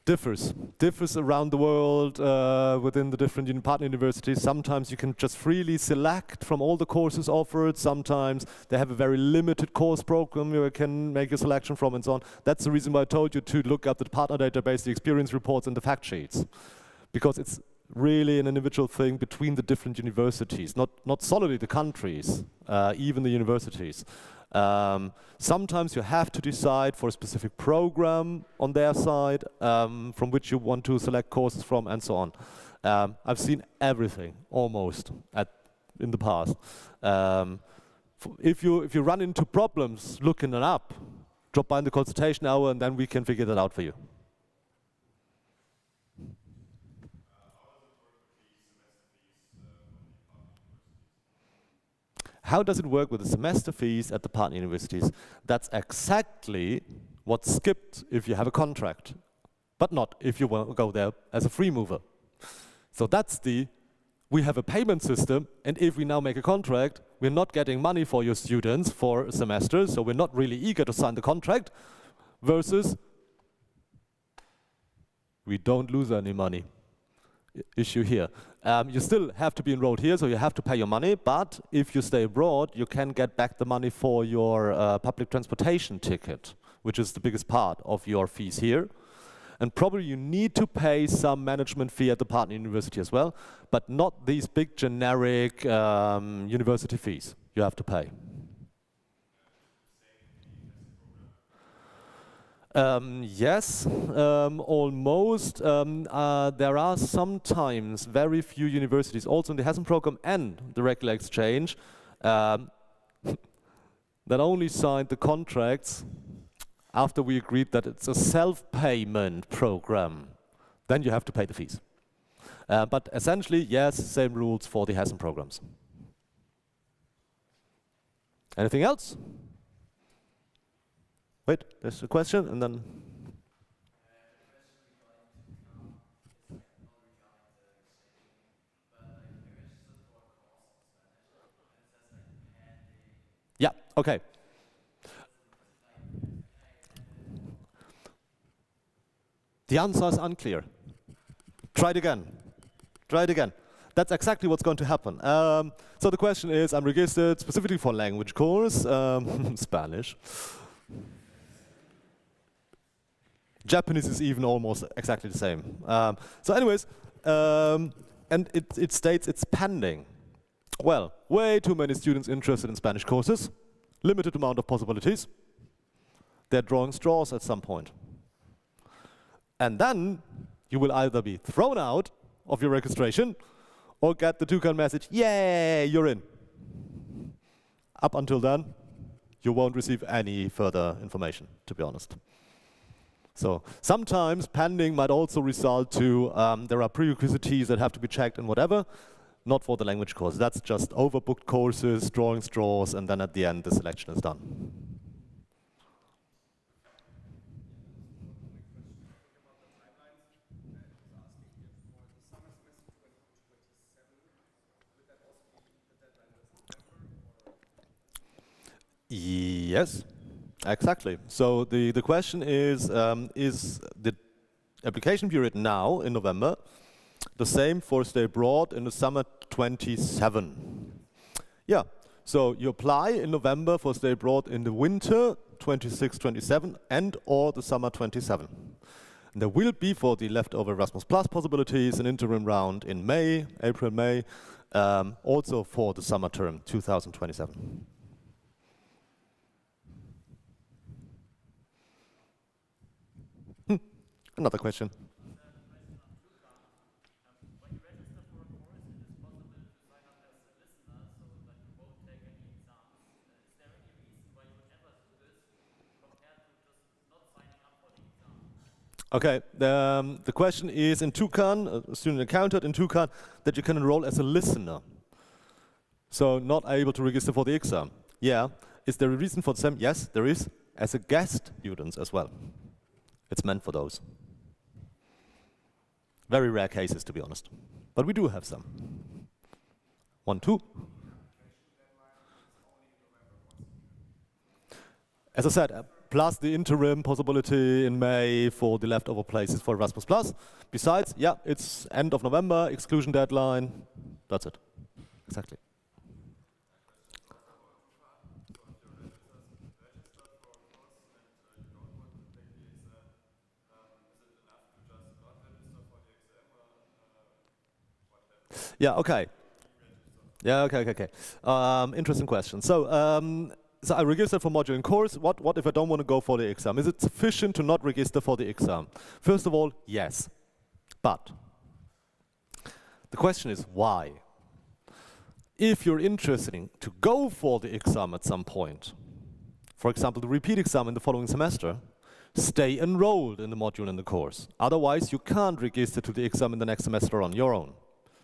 differs around the world within the different partner universities. Sometimes you can just freely select from all the courses offered. Sometimes they have a very limited course program you can make a selection from, and so on. That's the reason why I told you to look up the partner database, the experience reports, and the fact sheets, because it's really an individual thing between the different universities, not solely the countries, even the universities. Sometimes you have to decide for a specific program on their side from which you want to select courses from, and so on. I've seen everything almost in the past. If you run into problems looking it up, drop by in the consultation hour, and then we can figure that out for you. How does it work with the semester fees at the partner universities? That's exactly what's skipped if you have a contract, but not if you want to go there as a free mover. So that's we have a payment system, and if we now make a contract, we're not getting money for your students for a semester, so we're not really eager to sign the contract, versus we don't lose any money. Issue here. You still have to be enrolled here, so you have to pay your money, but if you stay abroad, you can get back the money for your public transportation ticket, which is the biggest part of your fees here. And probably you need to pay some management fee at the partner university as well, but not these big generic university fees you have to pay. Yes, almost. There are sometimes very few universities, also in the Hessen program and the regular exchange, that only signed the contracts after we agreed that it's a self-payment program. Then you have to pay the fees. But essentially, yes, same rules for the Hessen programs. Anything else? Wait, there's a question, and then. Yeah, okay. The answer is unclear. Try it again. Try it again. That's exactly what's going to happen. So the question is, I'm registered specifically for language course, Spanish. Japanese is even almost exactly the same. So anyways, and it states it's pending. Well, way too many students interested in Spanish courses, limited amount of possibilities. They're drawing straws at some point. And then you will either be thrown out of your registration or get the toucan message, yay, you're in. Up until then, you won't receive any further information, to be honest. So sometimes pending might also result to there are prerequisites that have to be checked and whatever, not for the language course. That's just overbooked courses, drawing straws, and then at the end the selection is done. Yes, exactly. So the question is the application period now in November the same for stay abroad in the summer 27? Yeah, so you apply in November for stay abroad in the winter 26-27 and or the summer 27. And there will be for the leftover Erasmus Plus possibilities an interim round in May, April, May, also for the summer term 2027. Another question. Okay, the question is in Toucan, a student encountered in Toucan that you can enroll as a listener. So not able to register for the exam. Yeah, is there a reason for the same? Yes, there is, as a guest student as well. It's meant for those. Very rare cases, to be honest. But we do have some. 1, 2. As I said, plus the interim possibility in May for the leftover places for Erasmus Plus. Besides, yeah, it's end of November, exclusion deadline. That's it. Exactly. Yeah, okay. Yeah, okay. Interesting question. So I registered for module and course. What if I don't want to go for the exam? Is it sufficient to not register for the exam? First of all, yes. But the question is why? If you're interested in to go for the exam at some point, for example, the repeat exam in the following semester, stay enrolled in the module and the course. Otherwise, you can't register to the exam in the next semester on your own,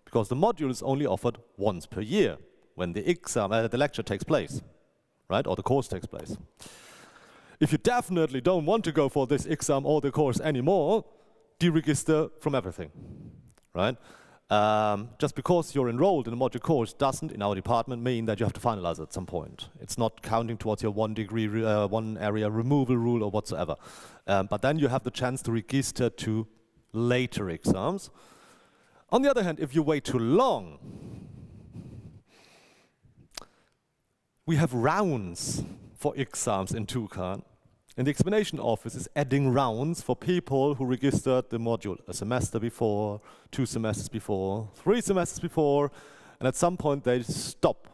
because the module is only offered once per year when the exam, the lecture takes place, right? Or the course takes place. If you definitely don't want to go for this exam or the course anymore, deregister from everything, right? Just because you're enrolled in a module course doesn't, in our department, mean that you have to finalize at some point. It's not counting towards your 1 degree, 1 area removal rule or whatsoever. But then you have the chance to register to later exams. On the other hand, if you wait too long, we have rounds for exams in Toucan. And the examination office is adding rounds for people who registered the module a semester before, 2 semesters before, 3 semesters before, and at some point they stop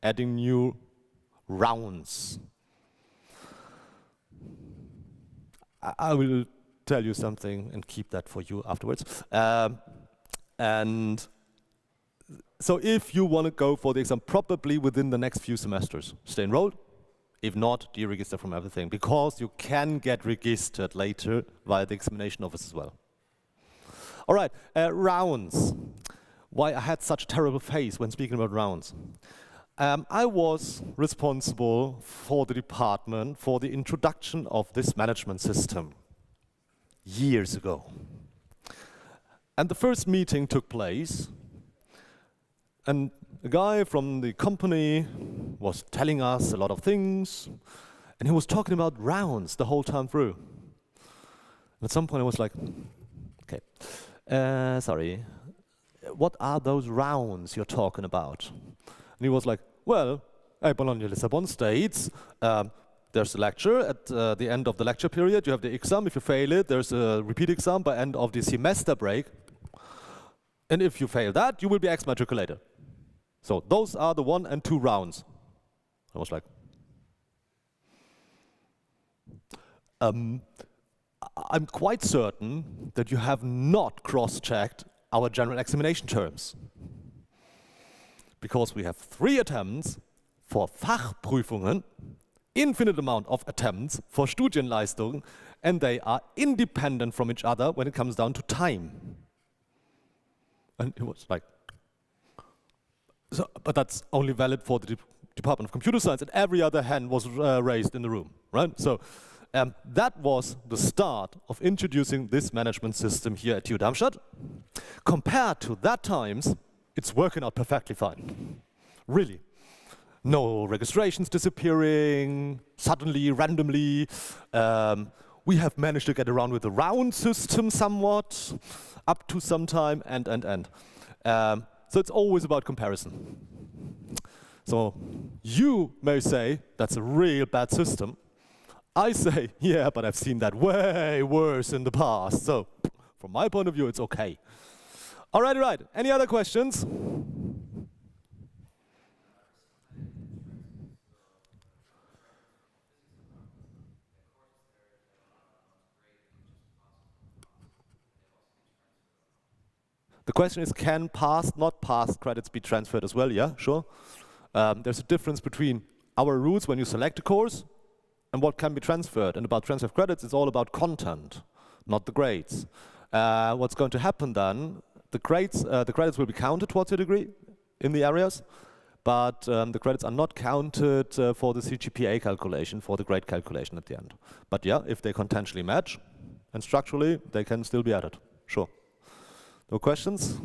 adding new rounds. I will tell you something and keep that for you afterwards. And so if you want to go for the exam, probably within the next few semesters, stay enrolled. If not, deregister from everything, because you can get registered later via the examination office as well. All right, rounds. Why I had such a terrible face when speaking about rounds. I was responsible for the department for the introduction of this management system years ago. And the first meeting took place, and a guy from the company was telling us a lot of things, and he was talking about rounds the whole time through. And at some point I was like, okay, sorry, what are those rounds you're talking about? And he was like, well, Bologna-Lissabon states, there's a lecture. At the end of the lecture period, you have the exam. If you fail it, there's a repeat exam by end of the semester break. And if you fail that, you will be exmatriculated. So those are the 1 and 2 rounds. I was like, I'm quite certain that you have not cross-checked our general examination terms. Because we have 3 attempts for Fachprüfungen infinite amount of attempts for Studienleistung, and they are independent from each other when it comes down to time. And it was like, so, but that's only valid for the Department of Computer Science, and every other hand was raised in the room, right? So that was the start of introducing this management system here at TU Darmstadt. Compared to that times, it's working out perfectly fine, really. No registrations disappearing, suddenly, randomly. We have managed to get around with the round system somewhat, up to some time, and. So it's always about comparison. So you may say, that's a real bad system. I say, yeah, but I've seen that way worse in the past. So from my point of view, it's okay. All right. Any other questions? The question is, can past, not past credits be transferred as well? Yeah, sure. There's a difference between our rules when you select a course and what can be transferred. And about transfer of credits, it's all about content, not the grades. What's going to happen then, the credits will be counted towards your degree in the areas, but the credits are not counted for the CGPA calculation, for the grade calculation at the end. But yeah, if they contentiously match, and structurally, they can still be added, sure. No questions?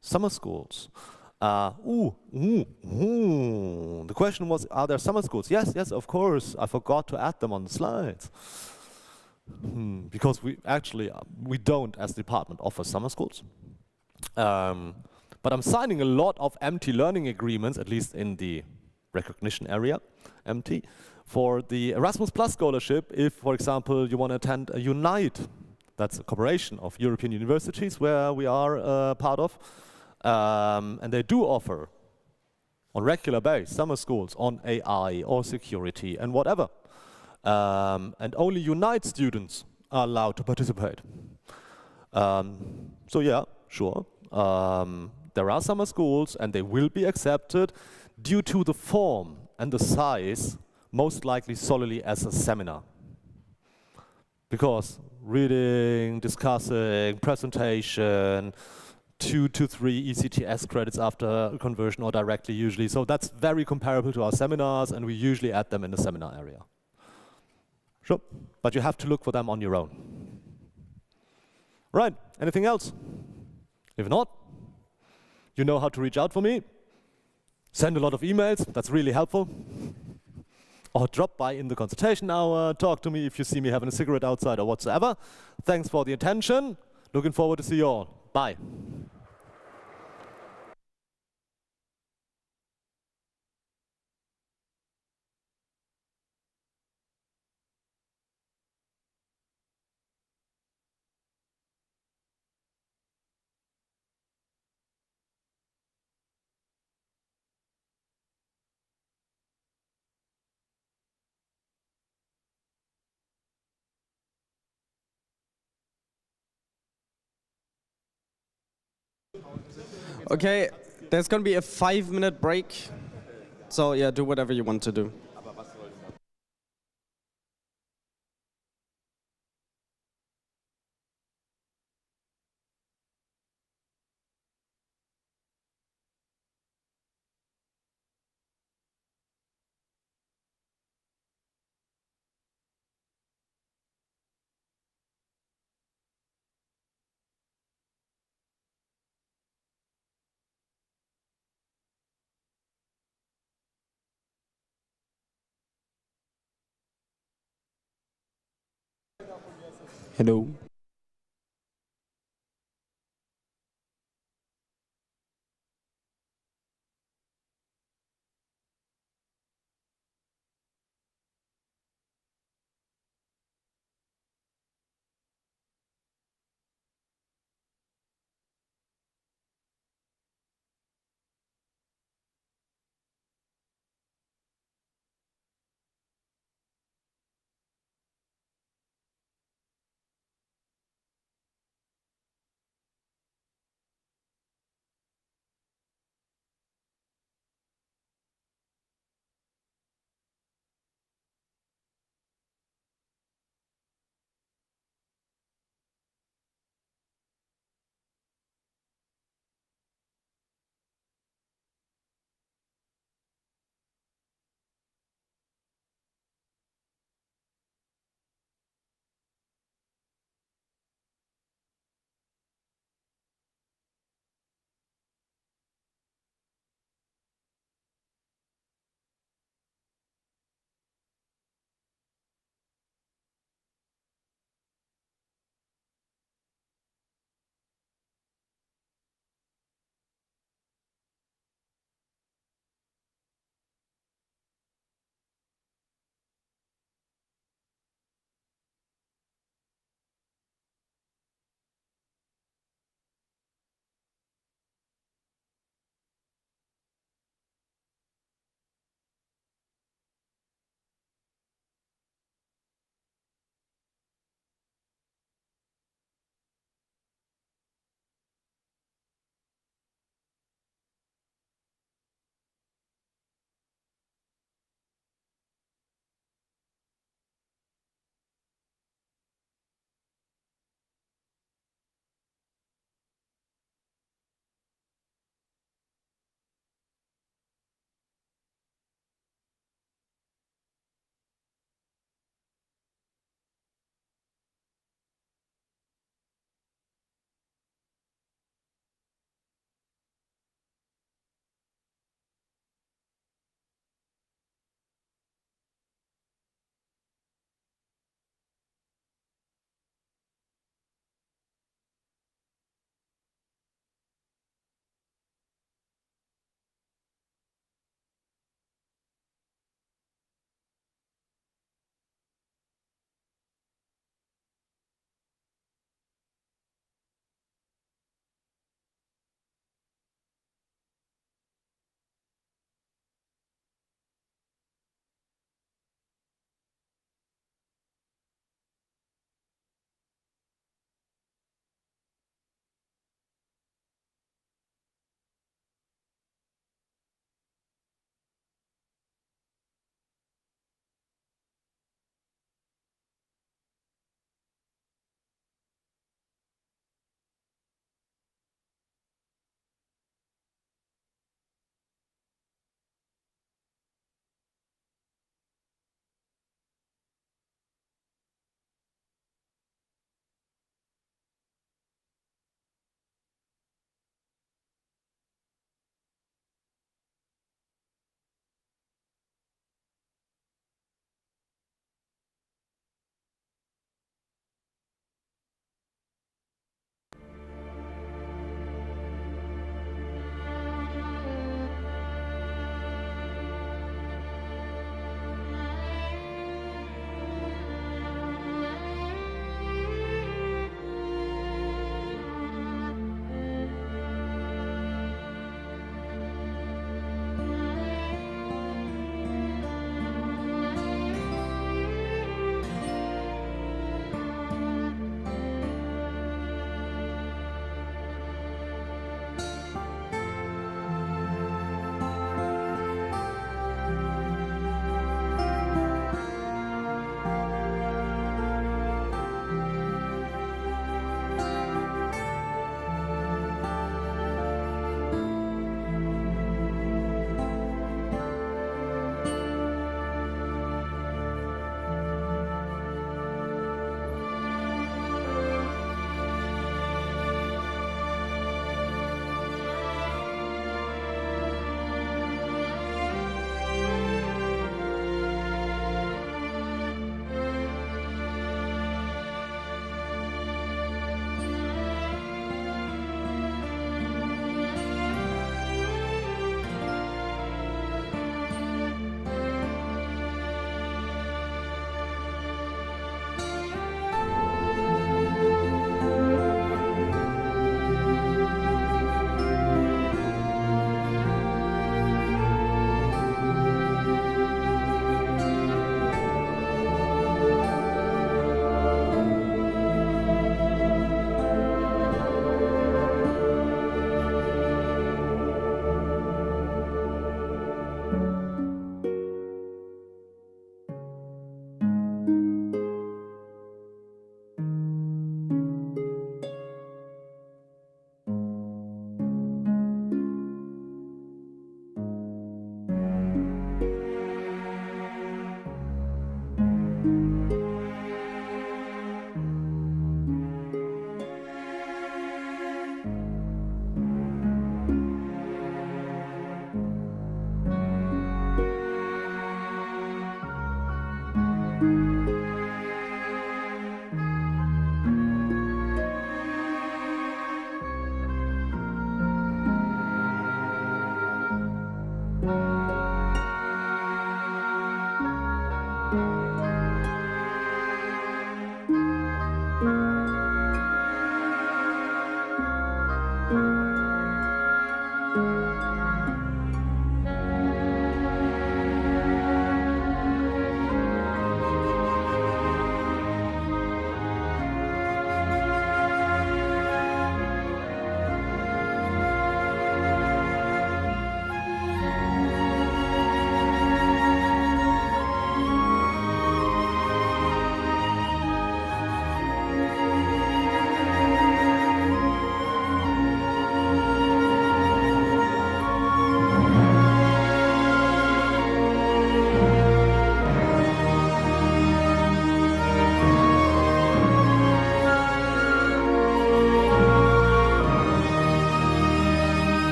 Summer schools. The question was, are there summer schools? Yes, of course. I forgot to add them on the slides. Because we don't, as a department, offer summer schools. But I'm signing a lot of MT learning agreements, at least in the recognition area, MT, for the Erasmus Plus scholarship if, for example, you want to attend a Unite. That's a cooperation of European universities where we are part of. And they do offer, on regular basis, summer schools on AI or security and whatever. And only Unite students are allowed to participate. So yeah, sure. There are summer schools and they will be accepted due to the form and the size, most likely solely as a seminar. Because reading, discussing, presentation, 2 to 3 ECTS credits after conversion or directly usually. So that's very comparable to our seminars and we usually add them in the seminar area. Sure, but you have to look for them on your own. Right, anything else? If not, you know how to reach out for me. Send a lot of emails, that's really helpful. Or drop by in the consultation hour, talk to me if you see me having a cigarette outside or whatsoever. Thanks for the attention. Looking forward to see you all. Bye. Okay, there's going to be a 5-minute break. So yeah, do whatever you want to do. Hello.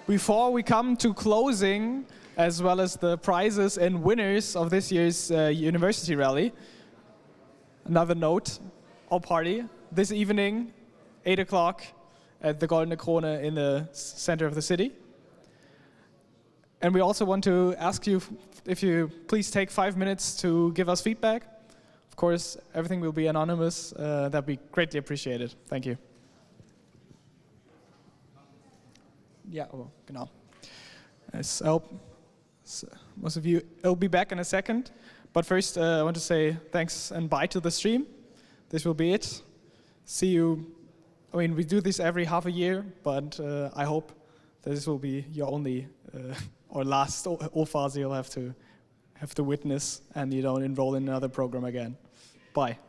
Before we come to closing, as well as the prizes and winners of this year's university rally, another note, our party this evening, 8 o'clock at the Goldene Krone in the center of the city. And we also want to ask you if you please take 5 minutes to give us feedback. Of course, everything will be anonymous. That'd be greatly appreciated. Thank you. Yeah, well, genau. As most of you, I'll be back in a second. But first, I want to say thanks and bye to the stream. This will be it. See you. I mean, we do this every half a year, but I hope that this will be your only or last Ophase you'll have to witness, and you don't enroll in another program again. Bye.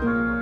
Thank you.